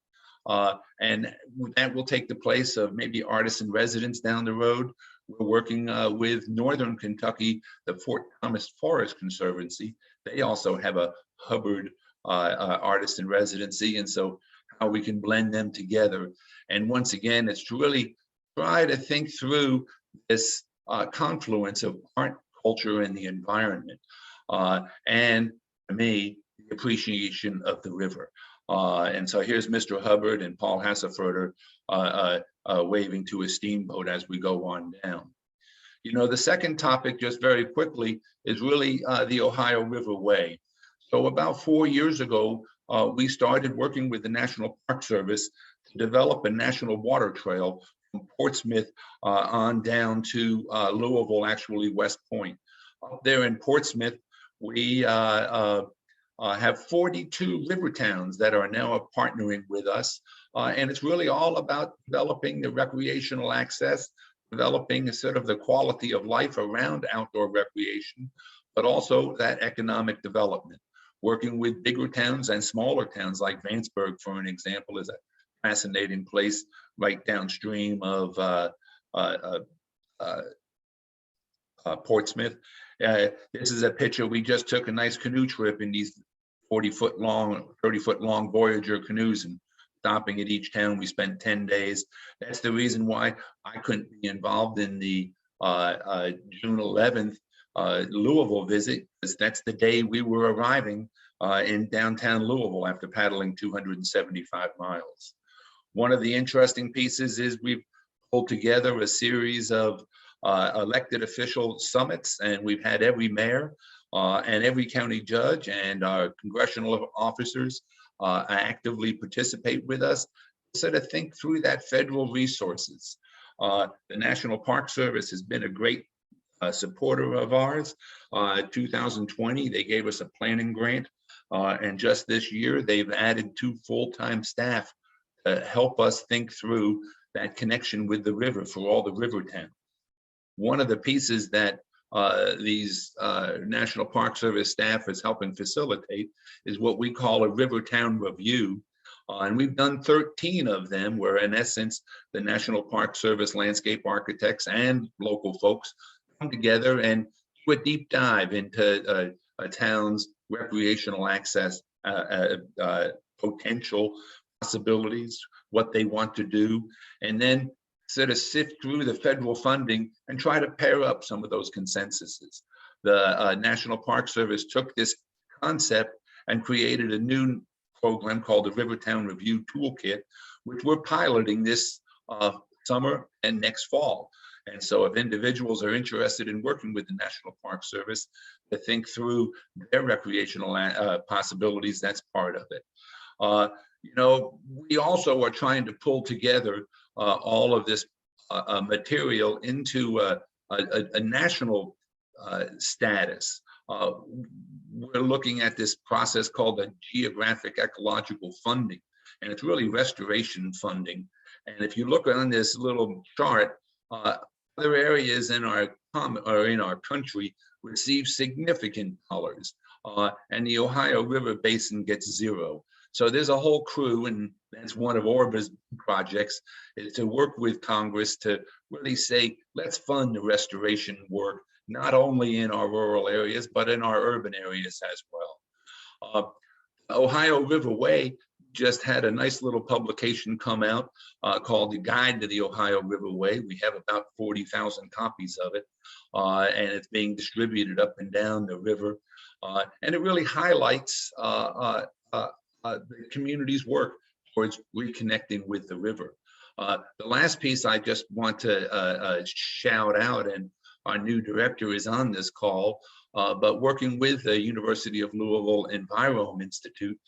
And that will take the place of maybe artists in residence down the road. We're working with Northern Kentucky, the Fort Thomas Forest Conservancy. They also have a Hubbard artist in residency. And so how we can blend them together. And once again, it's to really try to think through this confluence of art, culture, and the environment. And to me, the appreciation of the river. And so here's Mr. Hubbard and Paul Hasselfurter waving to a steamboat as we go on down. You know, the second topic, just very quickly, is really the Ohio River Way. So about 4 years ago, we started working with the National Park Service to develop a national water trail from Portsmouth on down to Louisville, actually West Point. Up there in Portsmouth, we have 42 river towns that are now partnering with us. And it's really all about developing the recreational access, developing a sort of the quality of life around outdoor recreation, but also that economic development. Working with bigger towns and smaller towns like Vanceburg, for an example, is a fascinating place right downstream of Portsmouth. This is a picture. We just took a nice canoe trip in these 40-foot long, 30-foot long Voyager canoes, and stopping at each town. We spent 10 days. That's the reason why I couldn't be involved in the June 11th Louisville visit, because that's the day we were arriving in downtown Louisville after paddling 275 miles. One of the interesting pieces is we've pulled together a series of elected official summits, and we've had every mayor and every county judge and our congressional officers actively participate with us, so to think through that federal resources. The National Park Service has been a great supporter of ours. 2020, they gave us a planning grant, and just this year, they've added 2 full-time staff to help us think through that connection with the river for all the river towns. One of the pieces that these National Park Service staff is helping facilitate is what we call a river town review. And we've done 13 of them, where in essence, the National Park Service landscape architects and local folks come together and do a deep dive into a town's recreational access potential possibilities, what they want to do, and then sort of sift through the federal funding and try to pair up some of those consensuses. The National Park Service took this concept and created a new program called the Rivertown Review Toolkit, which we're piloting this summer and next fall. And so if individuals are interested in working with the National Park Service to think through their recreational possibilities, that's part of it. You know, we also are trying to pull together all of this material into a national status. We're looking at this process called the geographic ecological funding, and it's really restoration funding. And if you look on this little chart, other areas in our country receive significant dollars, and the Ohio River Basin gets 0. So there's a whole crew, and that's one of Orba's projects, is to work with Congress to really say, let's fund the restoration work, not only in our rural areas, but in our urban areas as well. Ohio River Way just had a nice little publication come out called The Guide to the Ohio River Way. We have about 40,000 copies of it, and it's being distributed up and down the river. And it really highlights the community's work towards reconnecting with the river. The last piece I just want to shout out, and our new director is on this call, but working with the University of Louisville Envirome Institute,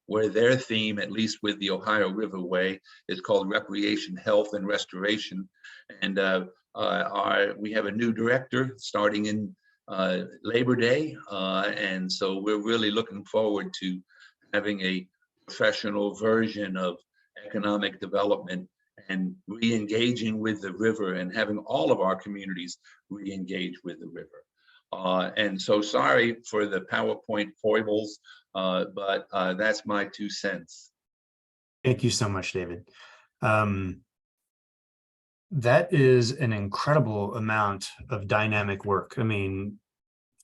where their theme, at least with the Ohio River Way, is called Recreation, Health, and Restoration. And we have a new director starting in Labor Day. And so we're really looking forward to having a professional version of economic development and re-engaging with the river, and having all of our communities re-engage with the river. And so sorry for the PowerPoint foibles, but that's my 2 cents. Thank you so much, David. That is an incredible amount of dynamic work. I mean,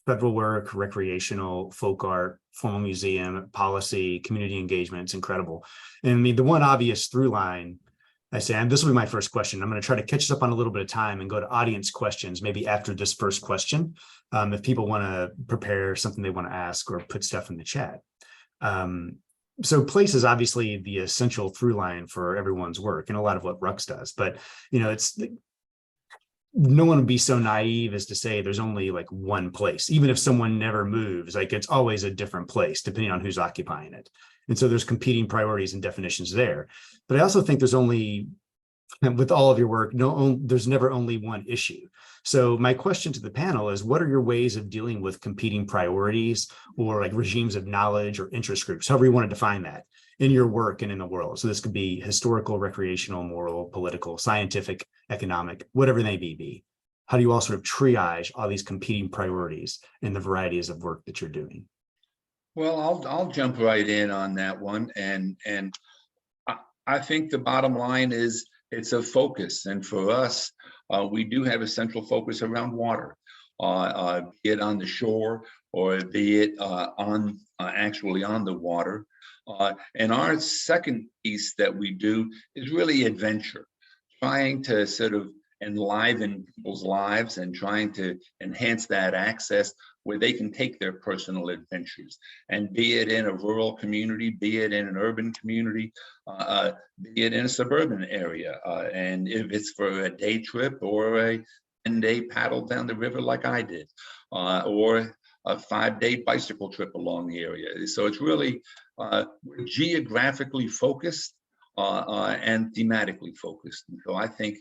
federal work, recreational, folk art, formal museum, policy, community engagement, it's incredible. And I mean, the one obvious through line, I say, and this will be my first question. I'm going to try to catch us up on a little bit of time and go to audience questions, maybe after this first question, if people want to prepare something they want to ask or put stuff in the chat. So place is obviously the essential through line for everyone's work and a lot of what RUX does, but you know, it's no one would be so naive as to say there's only like one place. Even if someone never moves, like it's always a different place depending on who's occupying it. And so there's competing priorities and definitions there. But I also think there's only with all of your work, there's never only one issue. So my question to the panel is, what are your ways of dealing with competing priorities or like regimes of knowledge or interest groups, however you want to define that, in your work and in the world? So this could be historical, recreational, moral, political, scientific, economic, whatever they may be. How do you all sort of triage all these competing priorities in the varieties of work that you're doing? Well, I'll jump right in on that one. And I think the bottom line is it's a focus. And for us, we do have a central focus around water, be it on the shore or be it actually on the water. And our second piece that we do is really adventure, trying to sort of enliven people's lives and trying to enhance that access where they can take their personal adventures, and be it in a rural community, be it in an urban community, be it in a suburban area. And if it's for a day trip or a 10-day paddle down the river like I did, or a 5-day bicycle trip along the area. So it's really we're geographically focused and thematically focused. And so I think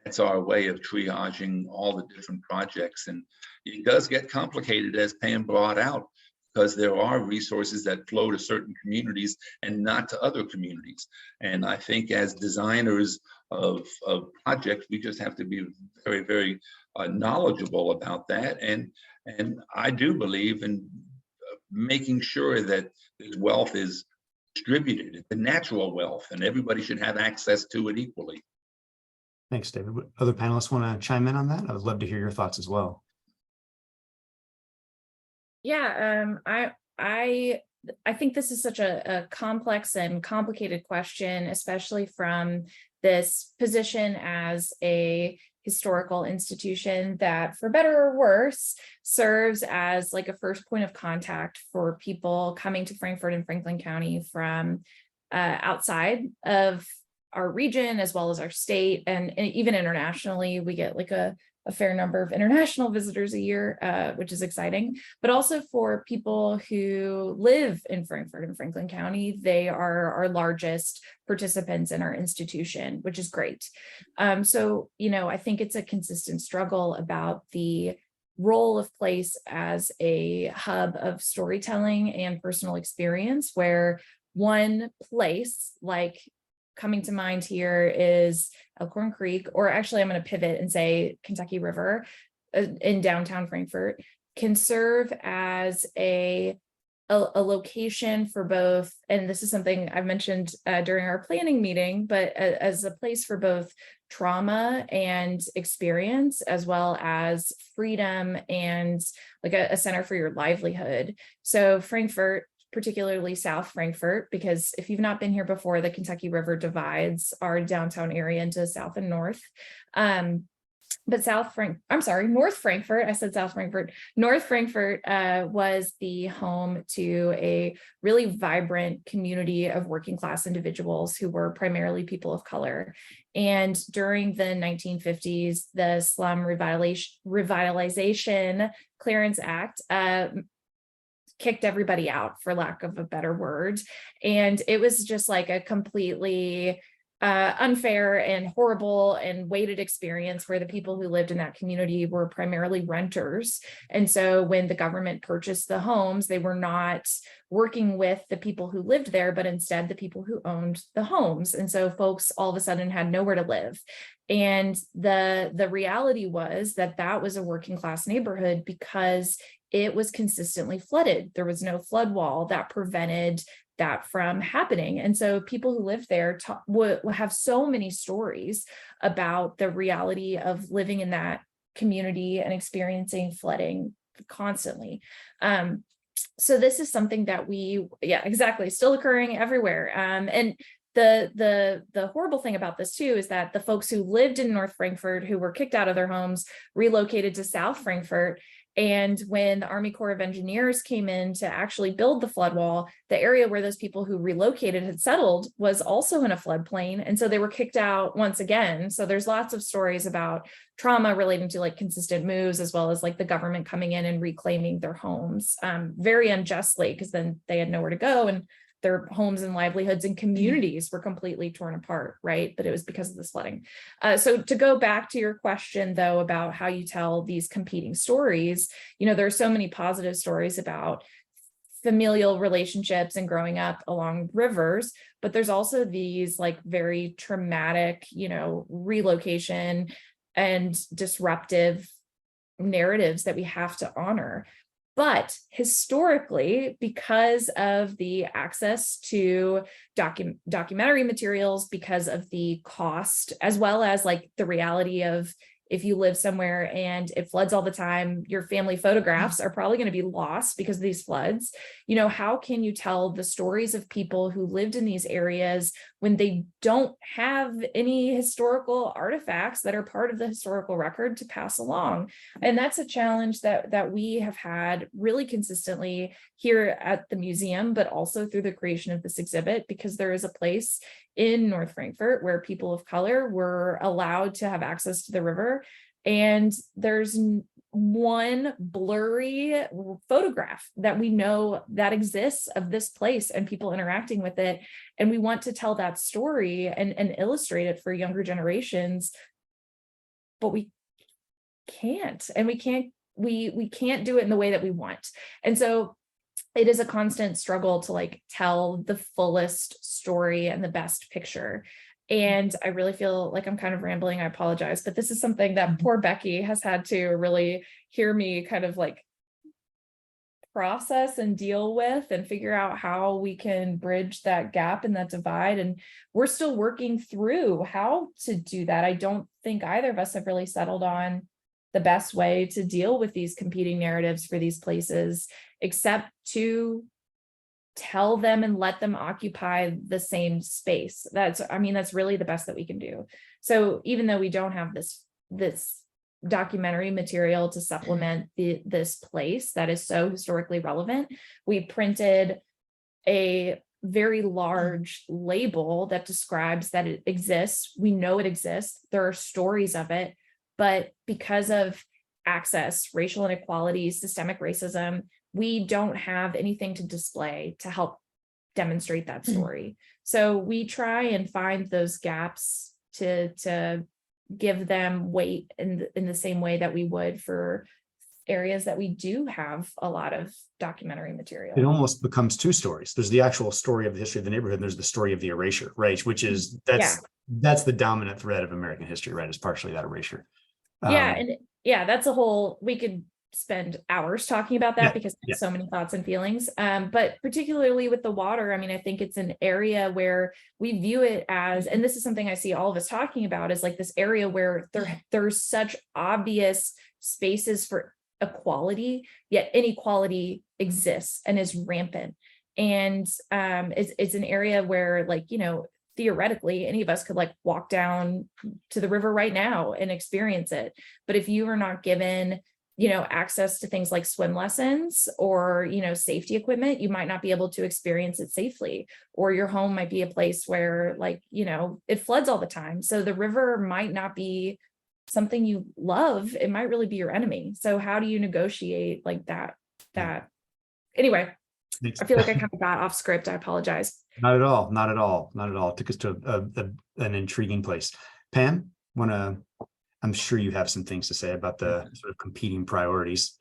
that's our way of triaging all the different projects. And it does get complicated, as Pam brought out, because there are resources that flow to certain communities and not to other communities. And I think as designers of projects, we just have to be very, very knowledgeable about that. And I do believe in making sure that this wealth is distributed, the natural wealth, and everybody should have access to it equally. Thanks, David. Other panelists want to chime in on that? I would love to hear your thoughts as well. Yeah, I think this is such a complex and complicated question, especially from this position as a historical institution that, for better or worse, serves as like a first point of contact for people coming to Frankfort and Franklin County from outside of our region, as well as our state, and even internationally. We get like a fair number of international visitors a year, which is exciting, but also for people who live in Frankfort and Franklin County. They are our largest participants in our institution, which is great. So, I think it's a consistent struggle about the role of place as a hub of storytelling and personal experience, where one place, like coming to mind here, is Elkhorn Creek, or actually I'm going to pivot and say Kentucky River in downtown Frankfort, can serve as a location for both, and this is something I've mentioned during our planning meeting, but as a place for both trauma and experience, as well as freedom and like a center for your livelihood. So Frankfort, particularly South Frankfort, because if you've not been here before, the Kentucky River divides our downtown area into South and North. But North Frankfort, I said South Frankfort. North Frankfort was the home to a really vibrant community of working class individuals who were primarily people of color. And during the 1950s, the Slum Revitalization Clearance Act kicked everybody out, for lack of a better word. And it was just like a completely unfair and horrible and weighted experience, where the people who lived in that community were primarily renters. And so when the government purchased the homes, they were not working with the people who lived there, but instead the people who owned the homes. And so folks all of a sudden had nowhere to live. And the reality was that was a working class neighborhood because it was consistently flooded. There was no flood wall that prevented that from happening. And so people who lived there would have so many stories about the reality of living in that community and experiencing flooding constantly. So this is something that still occurring everywhere. And the horrible thing about this too is that the folks who lived in North Frankfort, who were kicked out of their homes, relocated to South Frankfort. And when the Army Corps of Engineers came in to actually build the flood wall, the area where those people who relocated had settled was also in a floodplain. And so they were kicked out once again. So there's lots of stories about trauma relating to like consistent moves, as well as like the government coming in and reclaiming their homes very unjustly, because then they had nowhere to go and their homes and livelihoods and communities were completely torn apart, right? But it was because of this flooding. So to go back to your question, though, about how you tell these competing stories, there are so many positive stories about familial relationships and growing up along rivers, but there's also these like very traumatic, relocation and disruptive narratives that we have to honor. But historically, because of the access to documentary materials, because of the cost, as well as like the reality of if you live somewhere and it floods all the time, your family photographs are probably going to be lost because of these floods. How can you tell the stories of people who lived in these areas when they don't have any historical artifacts that are part of the historical record to pass along? And that's a challenge that we have had really consistently here at the museum, but also through the creation of this exhibit, because there is a place in North Frankfurt where people of color were allowed to have access to the river. And there's one blurry photograph that we know that exists of this place and people interacting with it. And we want to tell that story and illustrate it for younger generations, but we can't, and we can't do it in the way that we want. And so it is a constant struggle to like tell the fullest story and the best picture. And I really feel like I'm kind of rambling. I apologize, but this is something that poor Becky has had to really hear me kind of like process and deal with and figure out how we can bridge that gap and that divide. And we're still working through how to do that. I don't think either of us have really settled on the best way to deal with these competing narratives for these places, except to tell them and let them occupy the same space. That's really the best that we can do. So even though we don't have this documentary material to supplement this place that is so historically relevant, we printed a very large label that describes that it exists. We know it exists. There are stories of it, but because of access, racial inequality, systemic racism, we don't have anything to display to help demonstrate that story. So we try and find those gaps to give them weight in the same way that we would for areas that we do have a lot of documentary material. It almost becomes two stories. There's the actual story of the history of the neighborhood, and there's the story of the erasure, right? Which is that's the dominant thread of American history, right? Is partially that erasure. That's a whole, we could spend hours talking about that because there's so many thoughts and feelings. But particularly with the water, I think it's an area where we view it as, and this is something I see all of us talking about, is like this area where there's such obvious spaces for equality, yet inequality exists and is rampant. And it's an area where, like, theoretically, any of us could like walk down to the river right now and experience it. But if you are not given access to things like swim lessons or, safety equipment, you might not be able to experience it safely. Or your home might be a place where, like, it floods all the time. So the river might not be something you love. It might really be your enemy. So how do you negotiate like that? Anyway, I feel like I kind of got off script. I apologize. Not at all. Not at all. Not at all. It took us to an intriguing place. Pam, I'm sure you have some things to say about the sort of competing priorities.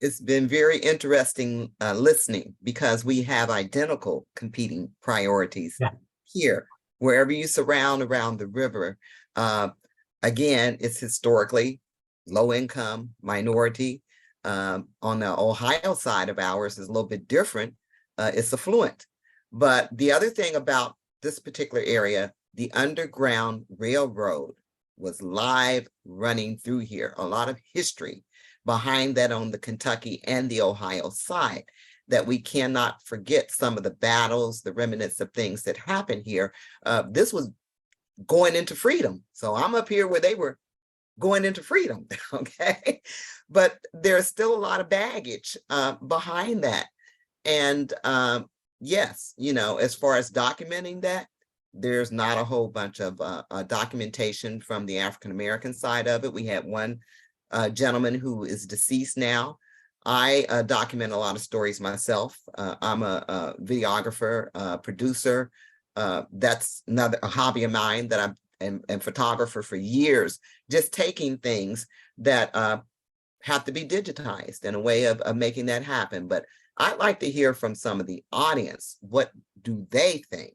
It's been very interesting listening, because we have identical competing priorities here, wherever you surround around the river. Again, it's historically low income, minority. On the Ohio side of ours is a little bit different. It's affluent. But the other thing about this particular area, the Underground Railroad was live running through here. A lot of history behind that on the Kentucky and the Ohio side, that we cannot forget some of the battles, the remnants of things that happened here. This was going into freedom. So I'm up here where they were going into freedom, okay? But there's still a lot of baggage behind that. And yes, as far as documenting that, there's not a whole bunch of documentation from the African-American side of it. We had one gentleman who is deceased now, I document a lot of stories myself. I'm a videographer, producer. That's a hobby of mine that I'm and photographer for years, just taking things that have to be digitized in a way of making that happen. But I'd like to hear from some of the audience. What do they think?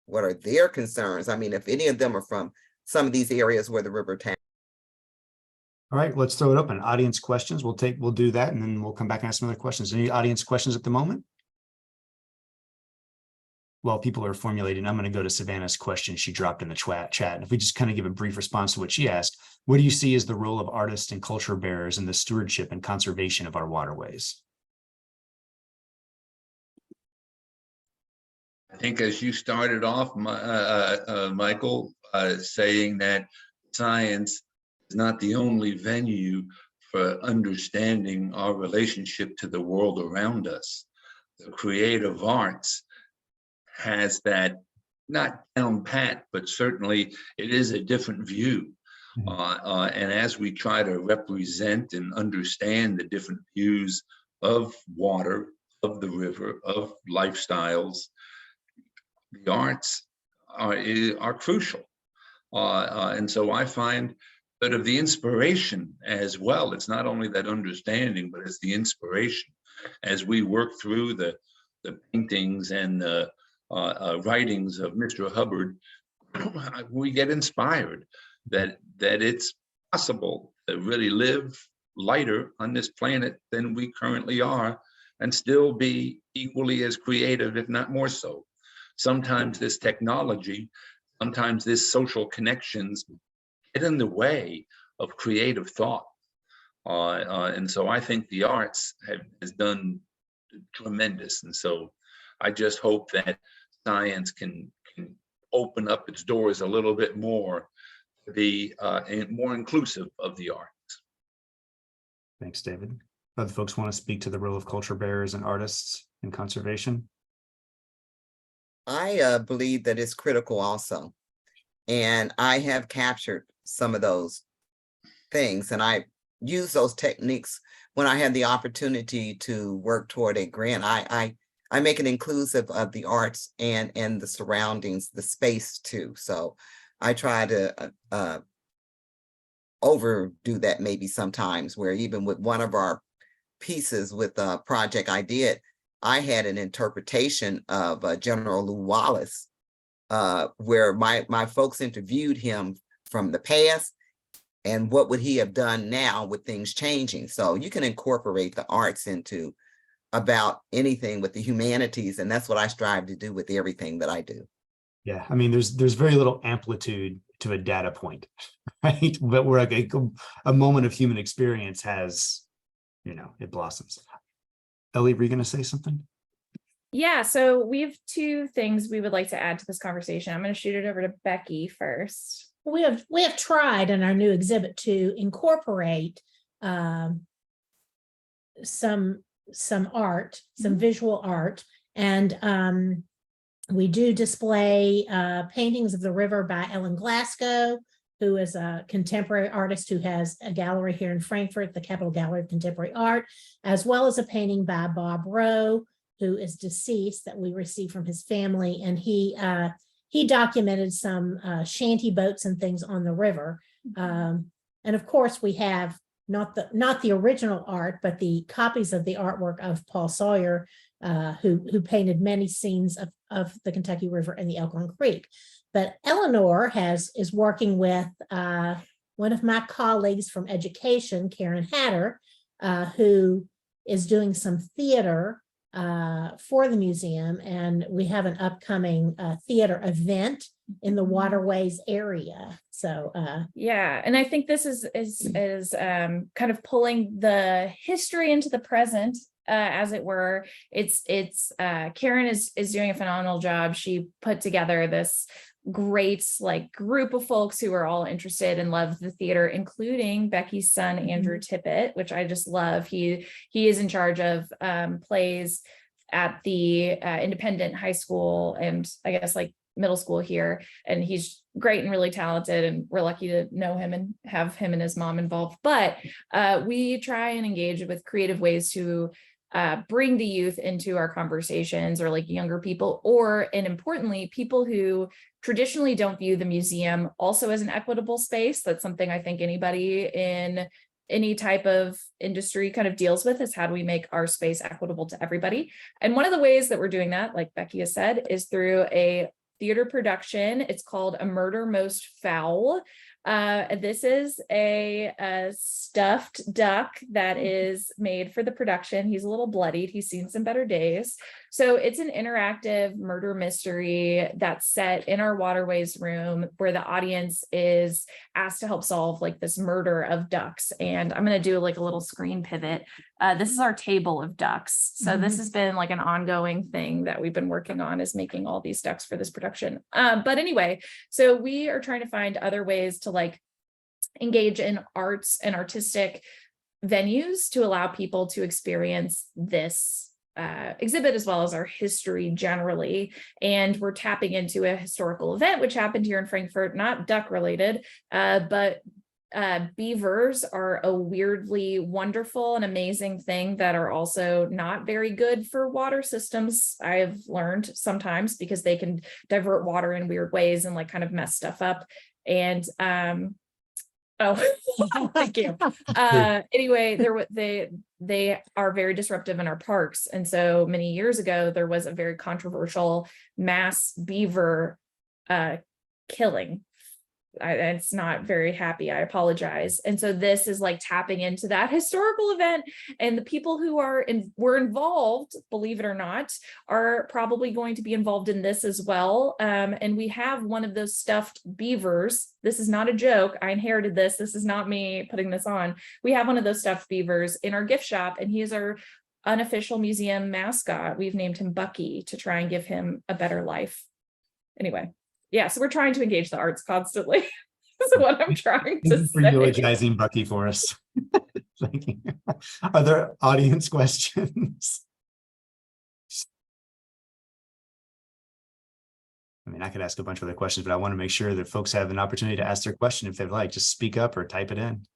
What are their concerns? I mean, if any of them are from some of these areas where the river town. All right, let's throw it open. Audience questions. We'll do that, and then we'll come back and ask some other questions. Any audience questions at the moment? While people are formulating, I'm going to go to Savannah's question she dropped in the chat. If we just kind of give a brief response to what she asked, what do you see as the role of artists and culture bearers in the stewardship and conservation of our waterways? I think as you started off, Michael, saying that science is not the only venue for understanding our relationship to the world around us. The creative arts has that not down pat, but certainly it is a different view. And as we try to represent and understand the different views of water, of the river, of lifestyles, the arts are crucial. And so I find that of the inspiration as well, it's not only that understanding, but it's the inspiration. As we work through the paintings and the writings of Mr. Hubbard, we get inspired that it's possible to really live lighter on this planet than we currently are and still be equally as creative, if not more so. Sometimes this technology, sometimes this social connections get in the way of creative thought. And so I think the arts has done tremendous. And so I just hope that science can open up its doors a little bit more to be more inclusive of the arts. Thanks, David. Other folks want to speak to the role of culture bearers and artists in conservation? I believe that it's critical also. And I have captured some of those things, and I use those techniques when I had the opportunity to work toward a grant. I make it inclusive of the arts and the surroundings, the space too. So I try to overdo that maybe sometimes, where even with one of our pieces with a project I did, I had an interpretation of General Lew Wallace, where my folks interviewed him from the past and what would he have done now with things changing. So you can incorporate the arts into about anything with the humanities, and that's what I strive to do with everything that I do. Yeah, I mean, there's very little amplitude to a data point, right? But we're like a moment of human experience has, it blossoms. Ellie, were you going to say something? Yeah, so we have two things we would like to add to this conversation. I'm going to shoot it over to Becky first. We have tried in our new exhibit to incorporate some art, some visual art, and we do display paintings of the river by Ellen Glasgow, who is a contemporary artist who has a gallery here in Frankfurt, the Capitol Gallery of Contemporary Art, as well as a painting by Bob Rowe, who is deceased, that we received from his family, and he documented some shanty boats and things on the river. And of course, we have not the original art, but the copies of the artwork of Paul Sawyer, who painted many scenes of the Kentucky River and the Elkhorn Creek. But Eleanor is working with one of my colleagues from education, Karen Hatter, who is doing some theater for the museum, and we have an upcoming theater event in the Waterways area. So yeah, and I think this is kind of pulling the history into the present, as it were. It's Karen is doing a phenomenal job. She put together this great group of folks who are all interested and love the theater, including Becky's son Andrew Tippett, which I just love. He is in charge of plays at the independent high school and I guess middle school here, and he's great and really talented, and we're lucky to know him and have him and his mom involved. But we try and engage with creative ways to bring the youth into our conversations, or like younger people, and importantly, people who traditionally don't view the museum also as an equitable space. That's something I think anybody in any type of industry kind of deals with, is how do we make our space equitable to everybody? And one of the ways that we're doing that, like Becky has said, is through a theater production. It's called A Murder Most Foul. This is a stuffed duck that is made for the production. He's a little bloodied. He's seen some better days. So it's an interactive murder mystery that's set in our Waterways room, where the audience is asked to help solve like this murder of ducks. And I'm going to do like a little screen pivot. This is our table of ducks. So this has been like an ongoing thing that we've been working on, is making all these ducks for this production. But anyway, so we are trying to find other ways to like engage in arts and artistic venues to allow people to experience this exhibit, as well as our history generally. And we're tapping into a historical event which happened here in Frankfurt, not duck related, but beavers are a weirdly wonderful and amazing thing that are also not very good for water systems, I've learned sometimes, because they can divert water in weird ways and like kind of mess stuff up. And thank you. Anyway, they are very disruptive in our parks. And so many years ago, there was a very controversial mass beaver killing. It's not very happy. I apologize. And so this is like tapping into that historical event, and the people who were involved, believe it or not, are probably going to be involved in this as well. And we have one of those stuffed beavers. This is not a joke. I inherited this. This is not me putting this on. We have one of those stuffed beavers in our gift shop, and he is our unofficial museum mascot. We've named him Bucky to try and give him a better life. Anyway. Yeah, so we're trying to engage the arts constantly. That's what I'm trying to say. For eulogizing Bucky for us. Thank you. Are there audience questions? I mean, I could ask a bunch of other questions, but I want to make sure that folks have an opportunity to ask their question if they'd like. Just speak up or type it in.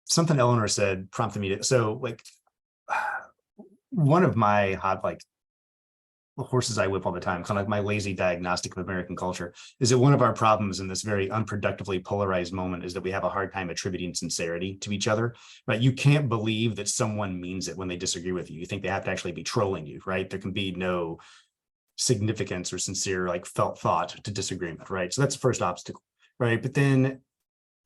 Something Eleanor said prompted me to, so like, one of my hot, like, horses I whip all the time, kind of like my lazy diagnostic of American culture, is that one of our problems in this very unproductively polarized moment is that we have a hard time attributing sincerity to each other, right? You can't believe that someone means it when they disagree with you. You think they have to actually be trolling you, right? There can be no significance or sincere, like, felt thought to disagreement, right? So that's the first obstacle, right? But then,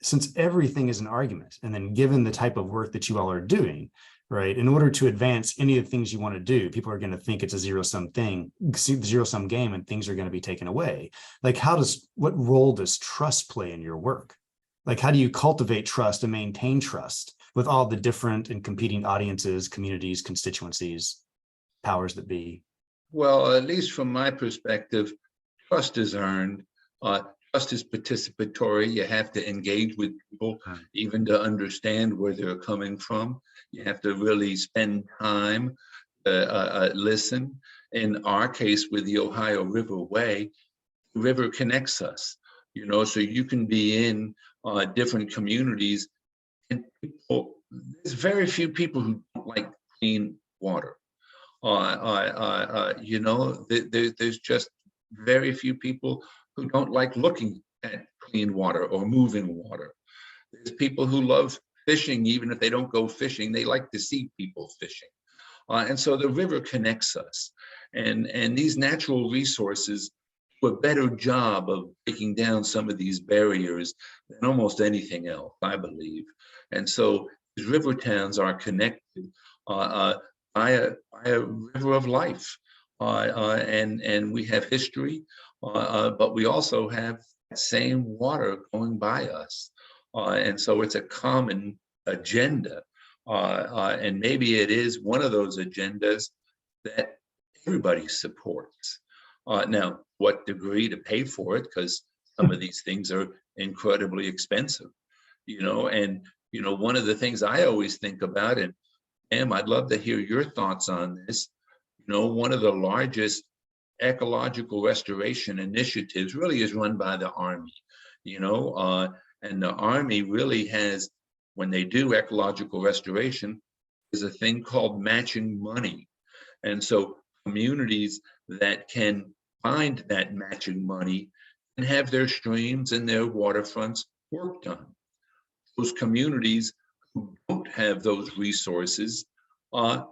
since everything is an argument, and then given the type of work that you all are doing, right, in order to advance any of the things you want to do, people are going to think it's a zero-sum game, and things are going to be taken away. Like, what role does trust play in your work? Like, how do you cultivate trust and maintain trust with all the different and competing audiences, communities, constituencies, powers that be? Well, at least from my perspective, trust is earned. Trust is participatory. You have to engage with people, even to understand where they're coming from. You have to really spend time, listen. In our case, with the Ohio River Way, the river connects us, so you can be in different communities, and there's very few people who don't like clean water. There's just very few people who don't like looking at clean water or moving water. There's people who love fishing, even if they don't go fishing, they like to see people fishing. And so the river connects us. And these natural resources do a better job of breaking down some of these barriers than almost anything else, I believe. And so these river towns are connected by a river of life. And we have history, but we also have that same water going by us. And so it's a common agenda. And maybe it is one of those agendas that everybody supports. Now, what degree to pay for it, because some of these things are incredibly expensive, and one of the things I always think about, and Pam, I'd love to hear your thoughts on this, one of the largest ecological restoration initiatives really is run by the Army, and the Army really has, when they do ecological restoration, is a thing called matching money. And so communities that can find that matching money and have their streams and their waterfronts work done. Those communities who don't have those resources have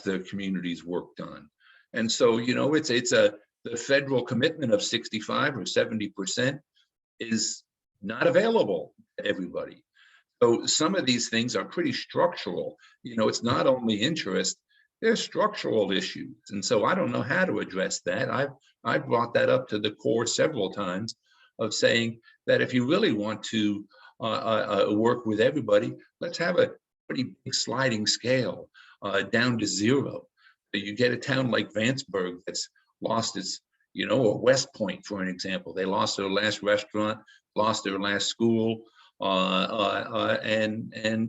their communities work done. And so, the federal commitment of 65 or 70% is not available to everybody. So some of these things are pretty structural. It's not only interest, there's structural issues. And so I don't know how to address that. I've brought that up to the core several times of saying that if you really want to work with everybody, let's have a pretty big sliding scale down to zero. You get a town like Vanceburg that's lost its, or West Point, for an example. They lost their last restaurant, lost their last school, and they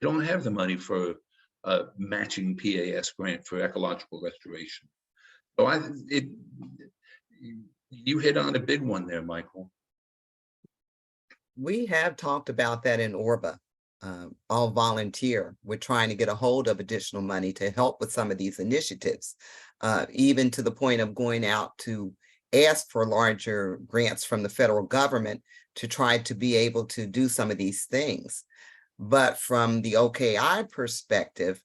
don't have the money for a matching PAS grant for ecological restoration. So you hit on a big one there, Michael. We have talked about that in Orba, all volunteer. We're trying to get a hold of additional money to help with some of these initiatives, even to the point of going out to ask for larger grants from the federal government to try to be able to do some of these things. But from the OKI perspective,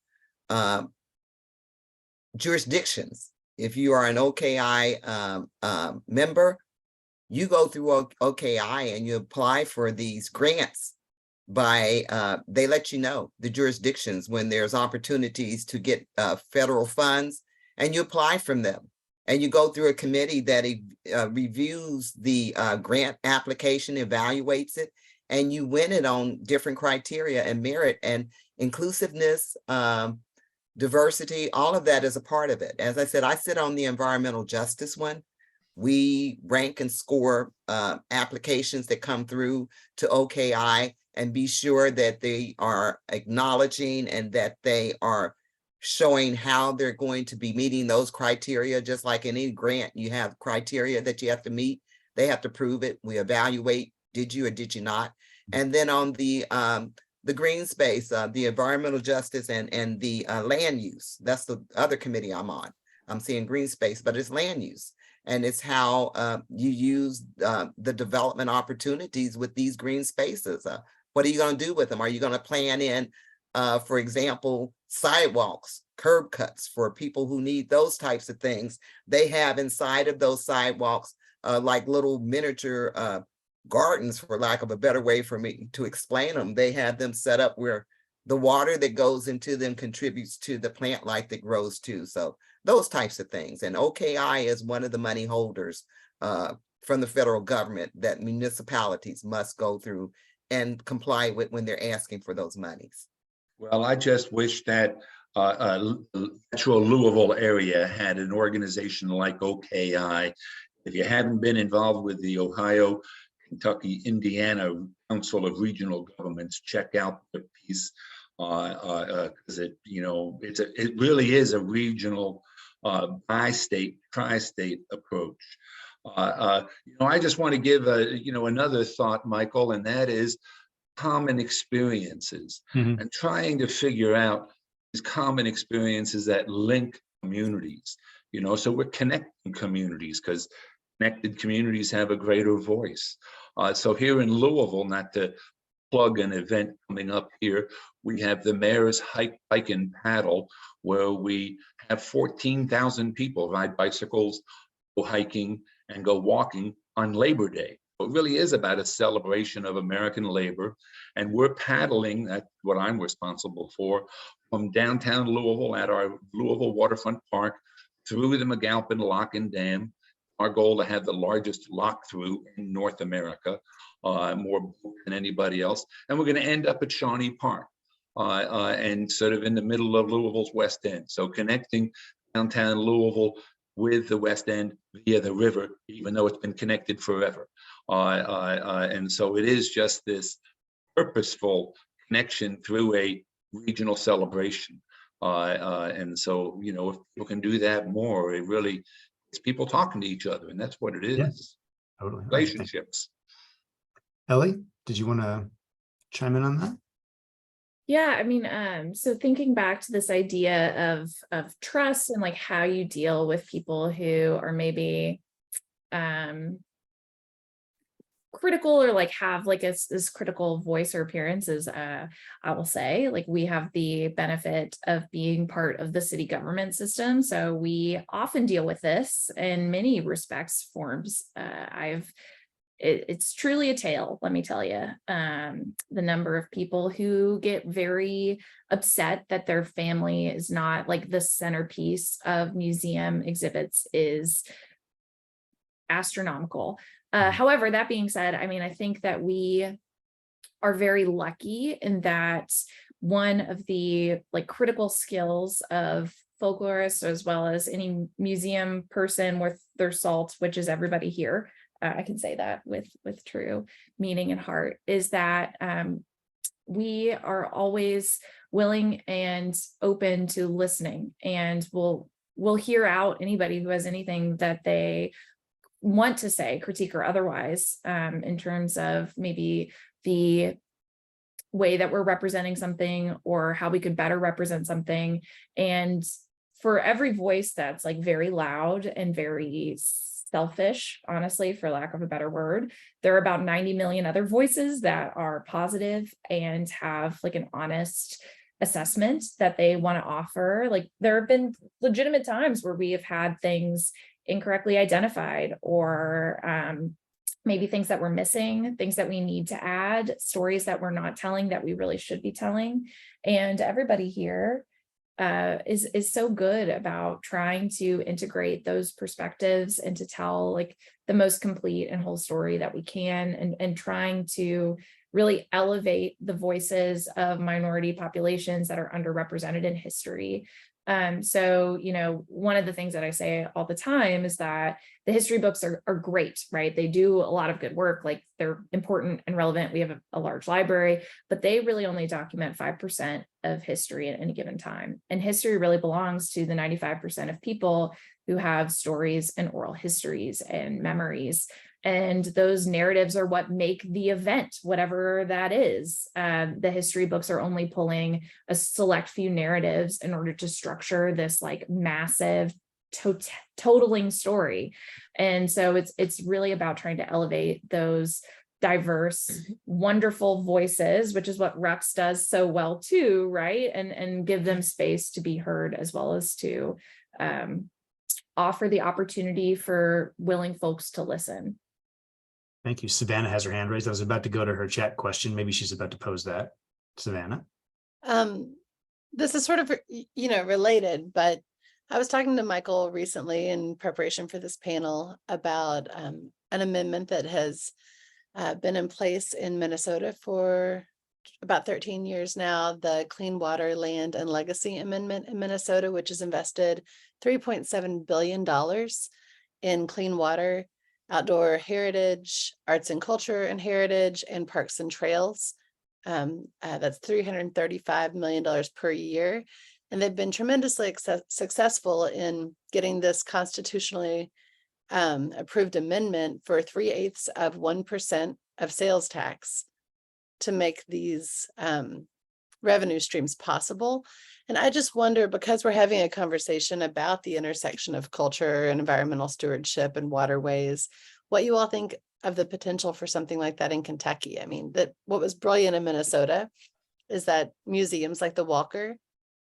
jurisdictions, if you are an OKI member, you go through OKI and you apply for these grants by, they let you know the jurisdictions when there's opportunities to get federal funds, and you apply from them. And you go through a committee that reviews the grant application, evaluates it, and you win it on different criteria and merit and inclusiveness, diversity, all of that is a part of it. As I said, I sit on the environmental justice one. We rank and score applications that come through to OKI and be sure that they are acknowledging and that they are showing how they're going to be meeting those criteria. Just like in any grant, you have criteria that you have to meet. They have to prove it. We evaluate, did you or did you not? And then on the green space, the environmental justice and the land use, that's the other committee I'm on. I'm seeing green space, but it's land use. And it's how you use the development opportunities with these green spaces. What are you going to do with them? Are you going to plan in, for example, sidewalks, curb cuts for people who need those types of things? They have inside of those sidewalks like little miniature gardens, for lack of a better way for me to explain them. They have them set up where the water that goes into them contributes to the plant life that grows too. So those types of things. And OKI is one of the money holders from the federal government that municipalities must go through and comply with when they're asking for those monies. Well, I just wish that Metro Louisville area had an organization like OKI. If you haven't been involved with the Ohio, Kentucky, Indiana Council of Regional Governments, check out the piece because it really is a regional bi-state, tri-state approach. I just want to give another thought, Michael, and that is common experiences and trying to figure out these common experiences that link communities. So we're connecting communities because connected communities have a greater voice. So here in Louisville, not to plug an event coming up here, we have the Mayor's Hike, Bike, and Paddle, where we have 14,000 people ride bicycles, go hiking, and go walking on Labor Day. It really is about a celebration of American labor. And we're paddling, that's what I'm responsible for, from downtown Louisville at our Louisville Waterfront Park through the McAlpin Lock and Dam. Our goal to have the largest lock through in North America, more than anybody else. And we're going to end up at Shawnee Park and sort of in the middle of Louisville's West End. So connecting downtown Louisville with the West End via the river, even though it's been connected forever. And so it is just this purposeful connection through a regional celebration. And so, you know, if people can do that more, it really, it's people talking to each other, and that's what it is. Yes, totally. Relationships. Ellie, did you want to chime in on that? Yeah, I mean, so thinking back to this idea of trust and like how you deal with people who are maybe critical or like have like this critical voice or appearances, I will say, like, we have the benefit of being part of the city government system, so we often deal with this in many respects, forms. It's truly a tale, let me tell you. The number of people who get very upset that their family is not like the centerpiece of museum exhibits is astronomical. However, that being said, I mean, I think that we are very lucky in that one of the like critical skills of folklorists, as well as any museum person worth their salt, which is everybody here, I can say that with true meaning and heart, is that we are always willing and open to listening, and we'll hear out anybody who has anything that they want to say, critique or otherwise, in terms of maybe the way that we're representing something or how we could better represent something. And for every voice that's like very loud and very selfish, honestly, for lack of a better word, there are about 90 million other voices that are positive and have like an honest assessment that they want to offer. Like, there have been legitimate times where we have had things incorrectly identified, or maybe things that we're missing, things that we need to add, stories that we're not telling that we really should be telling. And everybody here is so good about trying to integrate those perspectives and to tell like the most complete and whole story that we can, and trying to really elevate the voices of minority populations that are underrepresented in history. So, you know, one of the things that I say all the time is that the history books are great, right? They do a lot of good work, like they're important and relevant. We have a large library, but they really only document 5% of history at any given time. And history really belongs to the 95% of people who have stories and oral histories and memories. And those narratives are what make the event, whatever that is. The history books are only pulling a select few narratives in order to structure this like massive totaling story. And so it's really about trying to elevate those diverse, wonderful voices, which is what RUX does so well too, right? And give them space to be heard, as well as to offer the opportunity for willing folks to listen. Thank you. Savannah has her hand raised. I was about to go to her chat question. Maybe she's about to pose that. Savannah. This is sort of, you know, related, but I was talking to Michael recently in preparation for this panel about an amendment that has been in place in Minnesota for about 13 years now, the Clean Water, Land, and Legacy Amendment in Minnesota, which has invested $3.7 billion in clean water, outdoor heritage, arts and culture and heritage, and parks and trails. That's $335 million per year. And they've been tremendously successful in getting this constitutionally approved amendment for 3/8 of 1% of sales tax to make these revenue streams possible. And I just wonder, because we're having a conversation about the intersection of culture and environmental stewardship and waterways, what you all think of the potential for something like that in Kentucky. I mean, that what was brilliant in Minnesota is that museums like the Walker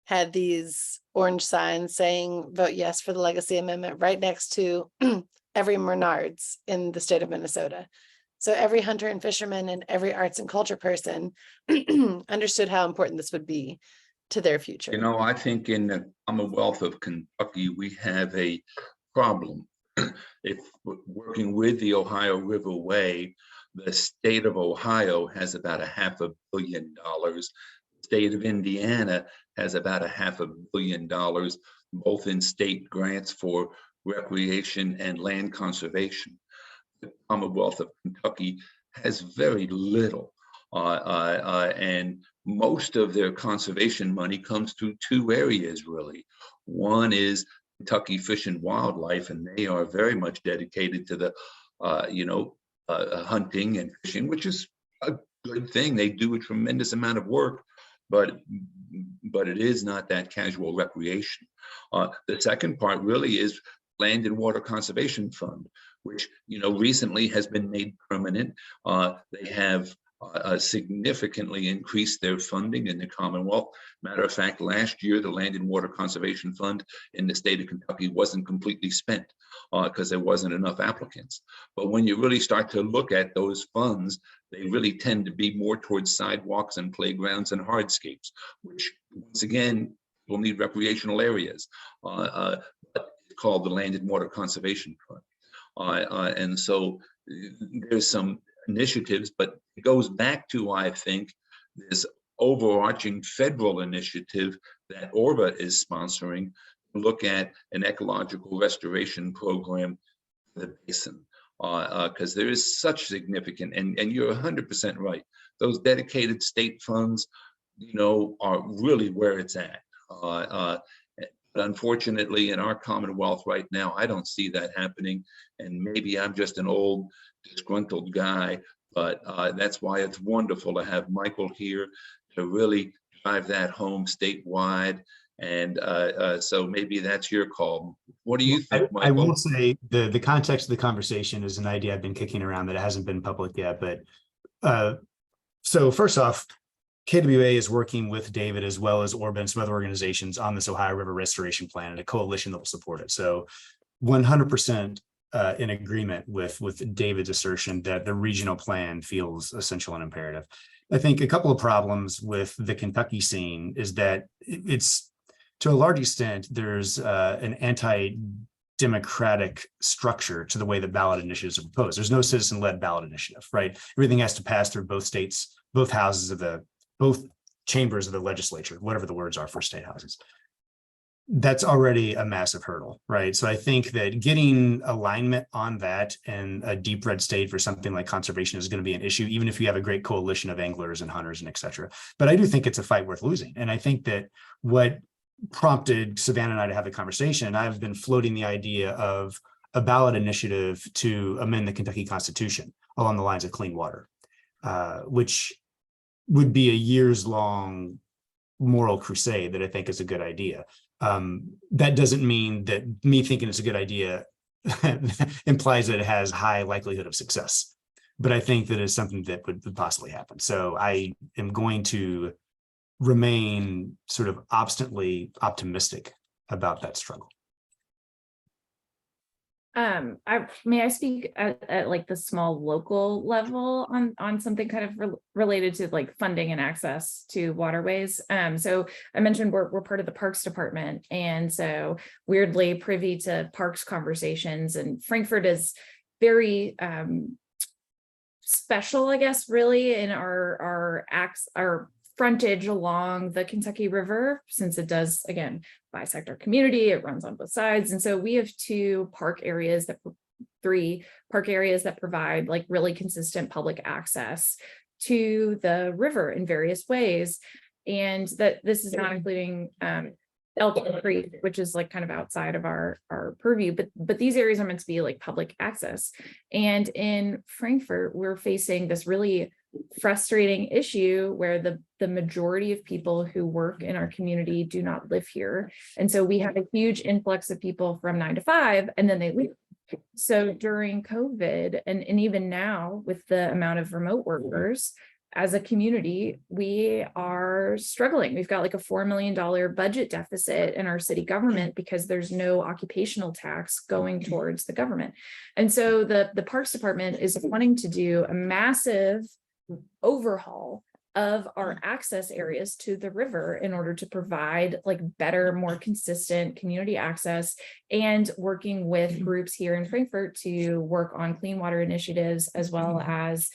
had these orange signs saying, vote yes for the Legacy Amendment, right next to every Menards in the state of Minnesota. So every hunter and fisherman and every arts and culture person understood how important this would be to their future. You know, I think in the Commonwealth of Kentucky, we have a problem. If working with the Ohio River Way, the state of Ohio has about $500 million. The state of Indiana has about $500 million, both in state grants for recreation and land conservation. The Commonwealth of Kentucky has very little. And most of their conservation money comes through two areas, really. One is Kentucky Fish and Wildlife, and they are very much dedicated to the, hunting and fishing, which is a good thing. They do a tremendous amount of work, but it is not that casual recreation. The second part really is Land and Water Conservation Fund, which recently has been made permanent. They have significantly increased their funding in the Commonwealth. Matter of fact, last year, the Land and Water Conservation Fund in the state of Kentucky wasn't completely spent because there wasn't enough applicants. But when you really start to look at those funds, they really tend to be more towards sidewalks and playgrounds and hardscapes, which once again, will need recreational areas. But it's called the Land and Water Conservation Fund. And so there's some initiatives, but it goes back to, I think, this overarching federal initiative that ORBA is sponsoring to look at an ecological restoration program for the basin. Because there is such significant, and you're 100% right, those dedicated state funds, are really where it's at. But unfortunately, in our Commonwealth right now, I don't see that happening. And maybe I'm just an old disgruntled guy, but that's why it's wonderful to have Michael here to really drive that home statewide. And so maybe that's your call. What do you think, Michael? I will say the context of the conversation is an idea I've been kicking around that hasn't been public yet. But so first off, KWA is working with David as well as Orban and some other organizations on this Ohio River Restoration Plan and a coalition that will support it. So 100% in agreement with David's assertion that the regional plan feels essential and imperative. I think a couple of problems with the Kentucky scene is that it's, to a large extent, there's an anti-democratic structure to the way that ballot initiatives are proposed. There's no citizen-led ballot initiative, right? Everything has to pass through both states, both houses of both chambers of the legislature, whatever the words are for state houses. That's already a massive hurdle, right? So I think that getting alignment on that and a deep red state for something like conservation is going to be an issue, even if you have a great coalition of anglers and hunters and et cetera. But I do think it's a fight worth losing. And I think that what prompted Savannah and I to have the conversation, and I've been floating the idea of a ballot initiative to amend the Kentucky Constitution along the lines of clean water, which would be a years-long moral crusade that I think is a good idea. That doesn't mean that me thinking it's a good idea implies that it has high likelihood of success, but I think that it's something that would possibly happen. So I am going to remain sort of obstinately optimistic about that struggle. May I speak at like the small local level on something kind of related to like funding and access to waterways. So I mentioned we're part of the Parks Department, and so weirdly privy to parks conversations, and Frankfurt is very special, I guess, really in our frontage along the Kentucky River, since it does, again, bisect our community, it runs on both sides. And so we have three park areas that provide like really consistent public access to the river in various ways. And that this is not including Elk Creek, which is like kind of outside of our purview, but these areas are meant to be like public access. And in Frankfurt, we're facing this really frustrating issue where the majority of people who work in our community do not live here. And so we have a huge influx of people from 9 to 5, and then they leave. So during COVID, and even now with the amount of remote workers, as a community, we are struggling. We've got like a $4 million budget deficit in our city government because there's no occupational tax going towards the government. And so the Parks Department is wanting to do a massive overhaul of our access areas to the river in order to provide like better, more consistent community access, and working with groups here in Frankfurt to work on clean water initiatives, as well as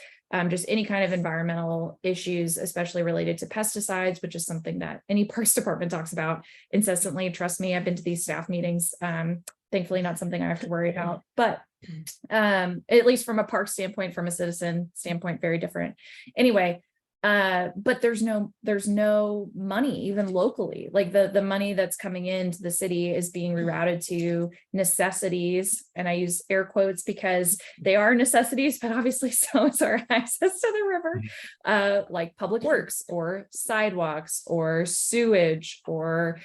just any kind of environmental issues, especially related to pesticides, which is something that any Parks Department talks about incessantly. Trust me, I've been to these staff meetings. Thankfully, not something I have to worry about, but at least from a park standpoint, from a citizen standpoint, very different. Anyway, But there's no money even locally. Like the money that's coming into the city is being rerouted to necessities, and I use air quotes because they are necessities, but obviously so is our access to the river, like public works or sidewalks or sewage or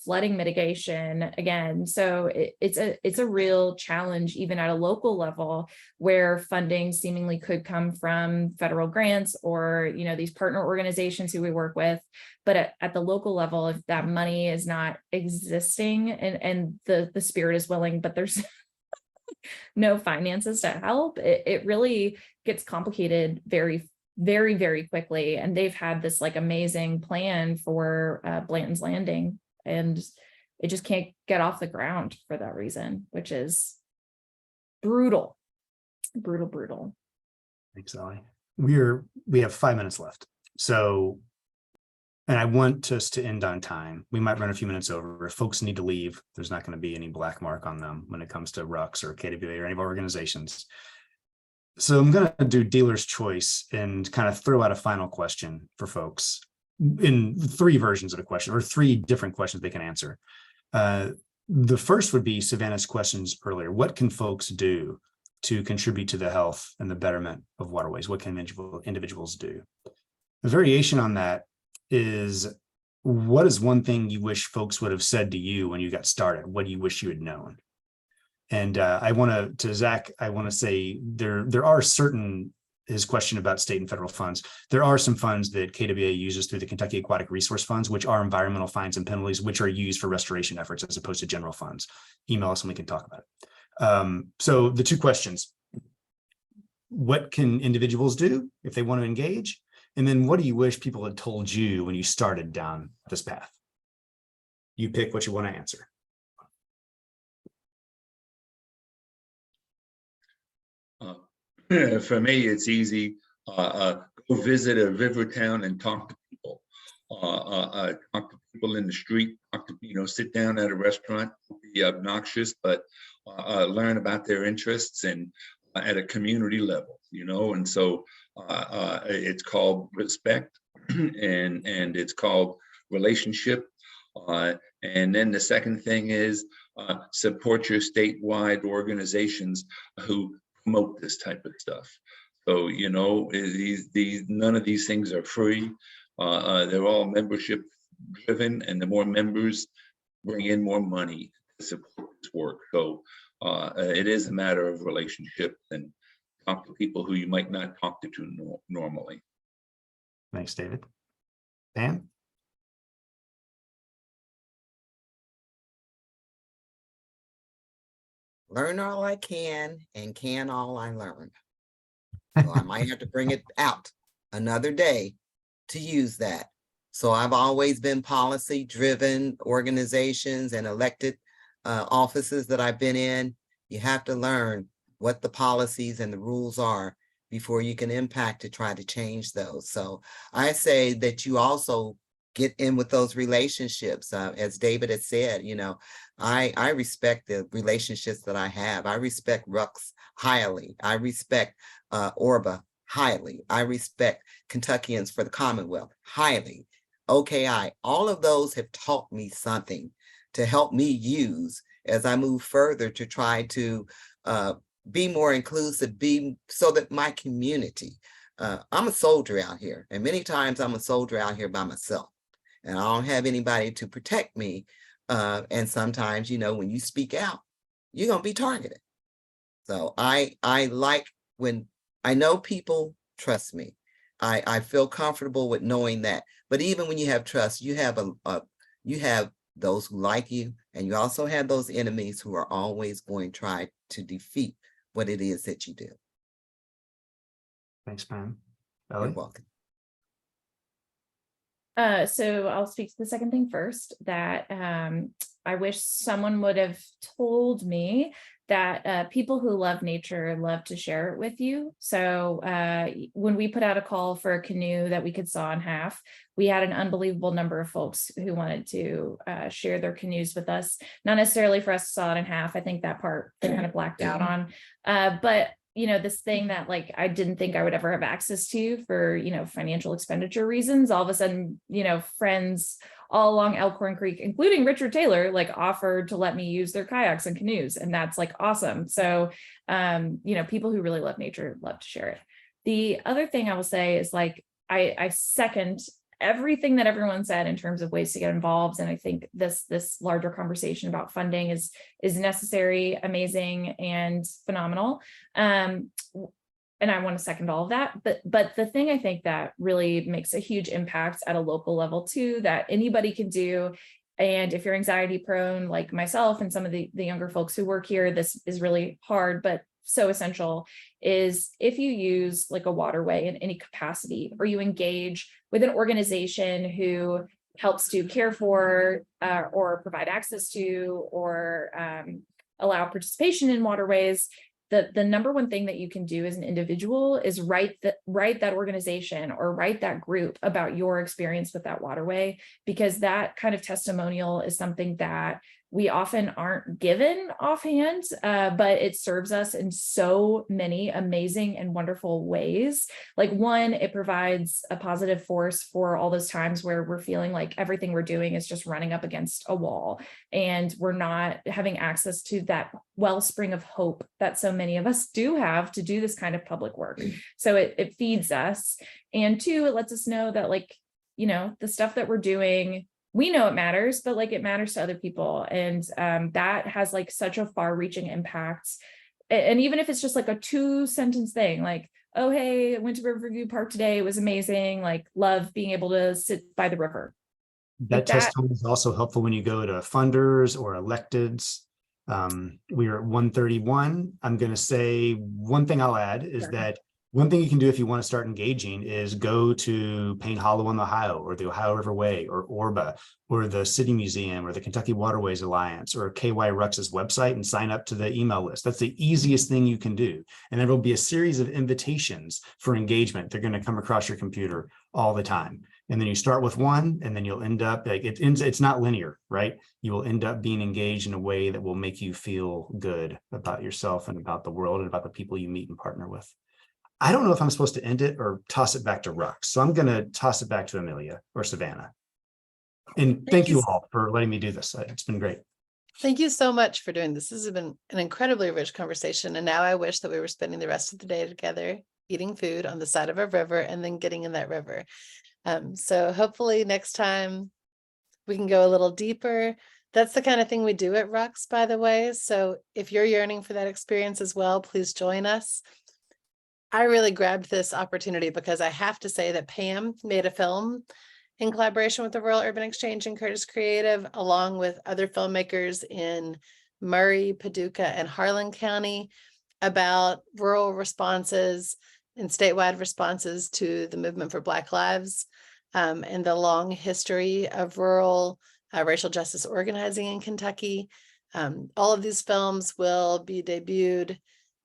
flooding mitigation again. So it's a real challenge even at a local level, where funding seemingly could come from federal grants or these partner organizations who we work with. But at the local level, if that money is not existing and the spirit is willing, but there's no finances to help, it really gets complicated very, very, very quickly. And they've had this like amazing plan for Blanton's Landing, and it just can't get off the ground for that reason, which is brutal. Brutal. Thanks, Ellie. We have 5 minutes left. So, and I want us to end on time. We might run a few minutes over. If folks need to leave, there's not going to be any black mark on them when it comes to RUX or KWA or any of our organizations. So I'm going to do dealer's choice and kind of throw out a final question for folks in 3 versions of a question, or 3 different questions they can answer. The first would be Savannah's questions earlier. What can folks do to contribute to the health and the betterment of waterways? What can individuals do? The variation on that is, what is one thing you wish folks would have said to you when you got started? What do you wish you had known? And to Zach, I want to say there are certain, his question about state and federal funds, there are some funds that KWA uses through the Kentucky Aquatic Resource Funds, which are environmental fines and penalties, which are used for restoration efforts as opposed to general funds. Email us and we can talk about it. So the 2 questions: what can individuals do if they want to engage? And then what do you wish people had told you when you started down this path? You pick what you want to answer. For me, it's easy. Go visit a river town and talk to people. Talk to people in the street. Talk to, sit down at a restaurant. Be obnoxious, but learn about their interests and at a community level. And so it's called respect, and it's called relationship. And then the second thing is support your statewide organizations who promote this type of stuff. So, none of these things are free. They're all membership driven, and the more members bring in more money to support this work. So it is a matter of relationship, and talk to people who you might not talk to normally. Thanks, David. Pam? Learn all I can and can all I learn. So I might have to bring it out another day to use that. So I've always been policy driven organizations and elected offices that I've been in. You have to learn what the policies and the rules are before you can impact to try to change those. So I say that you also get in with those relationships. As David has said, I respect the relationships that I have. I respect RUX highly. I respect ORBA highly. I respect Kentuckians for the Commonwealth highly. OKI, all of those have taught me something to help me use as I move further to try to be more inclusive, so that my community, I'm a soldier out here, and many times I'm a soldier out here by myself, and I don't have anybody to protect me. And sometimes, when you speak out, you're going to be targeted. So I like when I know people trust me. I feel comfortable with knowing that. But even when you have trust, you have you have those who like you, and you also have those enemies who are always going to try to defeat what it is that you do. Thanks, Pam. You're Ellie? welcome. So I'll speak to the second thing first, that I wish someone would have told me that people who love nature love to share it with you. So when we put out a call for a canoe that we could saw in half, we had an unbelievable number of folks who wanted to share their canoes with us. Not necessarily for us to saw it in half. I think that part they kind of blacked out on. But this thing that like I didn't think I would ever have access to for, financial expenditure reasons. All of a sudden, friends all along Elkhorn Creek, including Richard Taylor, like offered to let me use their kayaks and canoes. And that's like awesome. So, people who really love nature love to share it. The other thing I will say is like, I second everything that everyone said in terms of ways to get involved. And I think this larger conversation about funding is necessary, amazing, and phenomenal. And I want to second all of that. But the thing I think that really makes a huge impact at a local level too, that anybody can do, and if you're anxiety prone like myself and some of the younger folks who work here, this is really hard, but so essential, is if you use like a waterway in any capacity, or you engage with an organization who helps to care for or provide access to or allow participation in waterways, the number one thing that you can do as an individual is write that organization or write that group about your experience with that waterway, because that kind of testimonial is something that we often aren't given offhand, but it serves us in so many amazing and wonderful ways. Like one, it provides a positive force for all those times where we're feeling like everything we're doing is just running up against a wall and we're not having access to that wellspring of hope that so many of us do have to do this kind of public work. So it feeds us. And two, it lets us know that like, the stuff that we're doing, we know it matters, but like it matters to other people. And that has like such a far reaching impact. And even if it's just like a 2-sentence thing, like, oh, hey, I went to Riverview Park today. It was amazing. Like love being able to sit by the river. That testimony is also helpful when you go to funders or electeds. We are at 1:31. I'm going to say one thing I'll add is that one thing you can do if you want to start engaging is go to Payne Hollow on the Ohio, or the Ohio River Way, or Orba, or the City Museum, or the Kentucky Waterways Alliance, or KY-RUX's website and sign up to the email list. That's the easiest thing you can do. And there will be a series of invitations for engagement. They're going to come across your computer all the time. And then you start with one, and then you'll end up, like it's not linear, right? You will end up being engaged in a way that will make you feel good about yourself and about the world and about the people you meet and partner with. I don't know if I'm supposed to end it or toss it back to RUX. So I'm going to toss it back to Amelia or Savannah. And thank you all for letting me do this. It's been great. Thank you so much for doing this. This has been an incredibly rich conversation. And now I wish that we were spending the rest of the day together, eating food on the side of a river and then getting in that river. So hopefully next time we can go a little deeper. That's the kind of thing we do at RUX, by the way. So if you're yearning for that experience as well, please join us. I really grabbed this opportunity because I have to say that Pam made a film in collaboration with the Rural Urban Exchange and Curtis Creative, along with other filmmakers in Murray, Paducah, and Harlan County, about rural responses and statewide responses to the movement for Black Lives, and the long history of rural racial justice organizing in Kentucky. All of these films will be debuted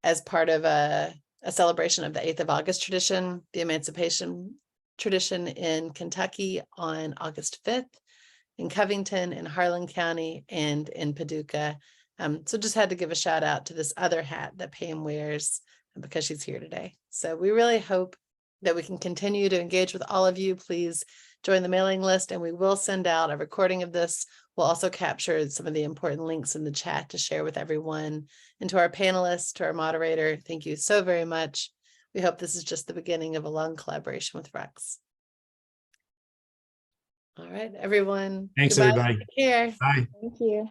as part of a celebration of the 8th of August tradition, the Emancipation tradition in Kentucky on August 5th, in Covington, in Harlan County, and in Paducah. So just had to give a shout out to this other hat that Pam wears because she's here today. So we really hope that we can continue to engage with all of you. Please join the mailing list, and we will send out a recording of this. We'll also capture some of the important links in the chat to share with everyone. And to our panelists, to our moderator, thank you so very much. We hope this is just the beginning of a long collaboration with RUX. All right, everyone. Thanks, Goodbye. everybody. Take care. Bye. Thank you.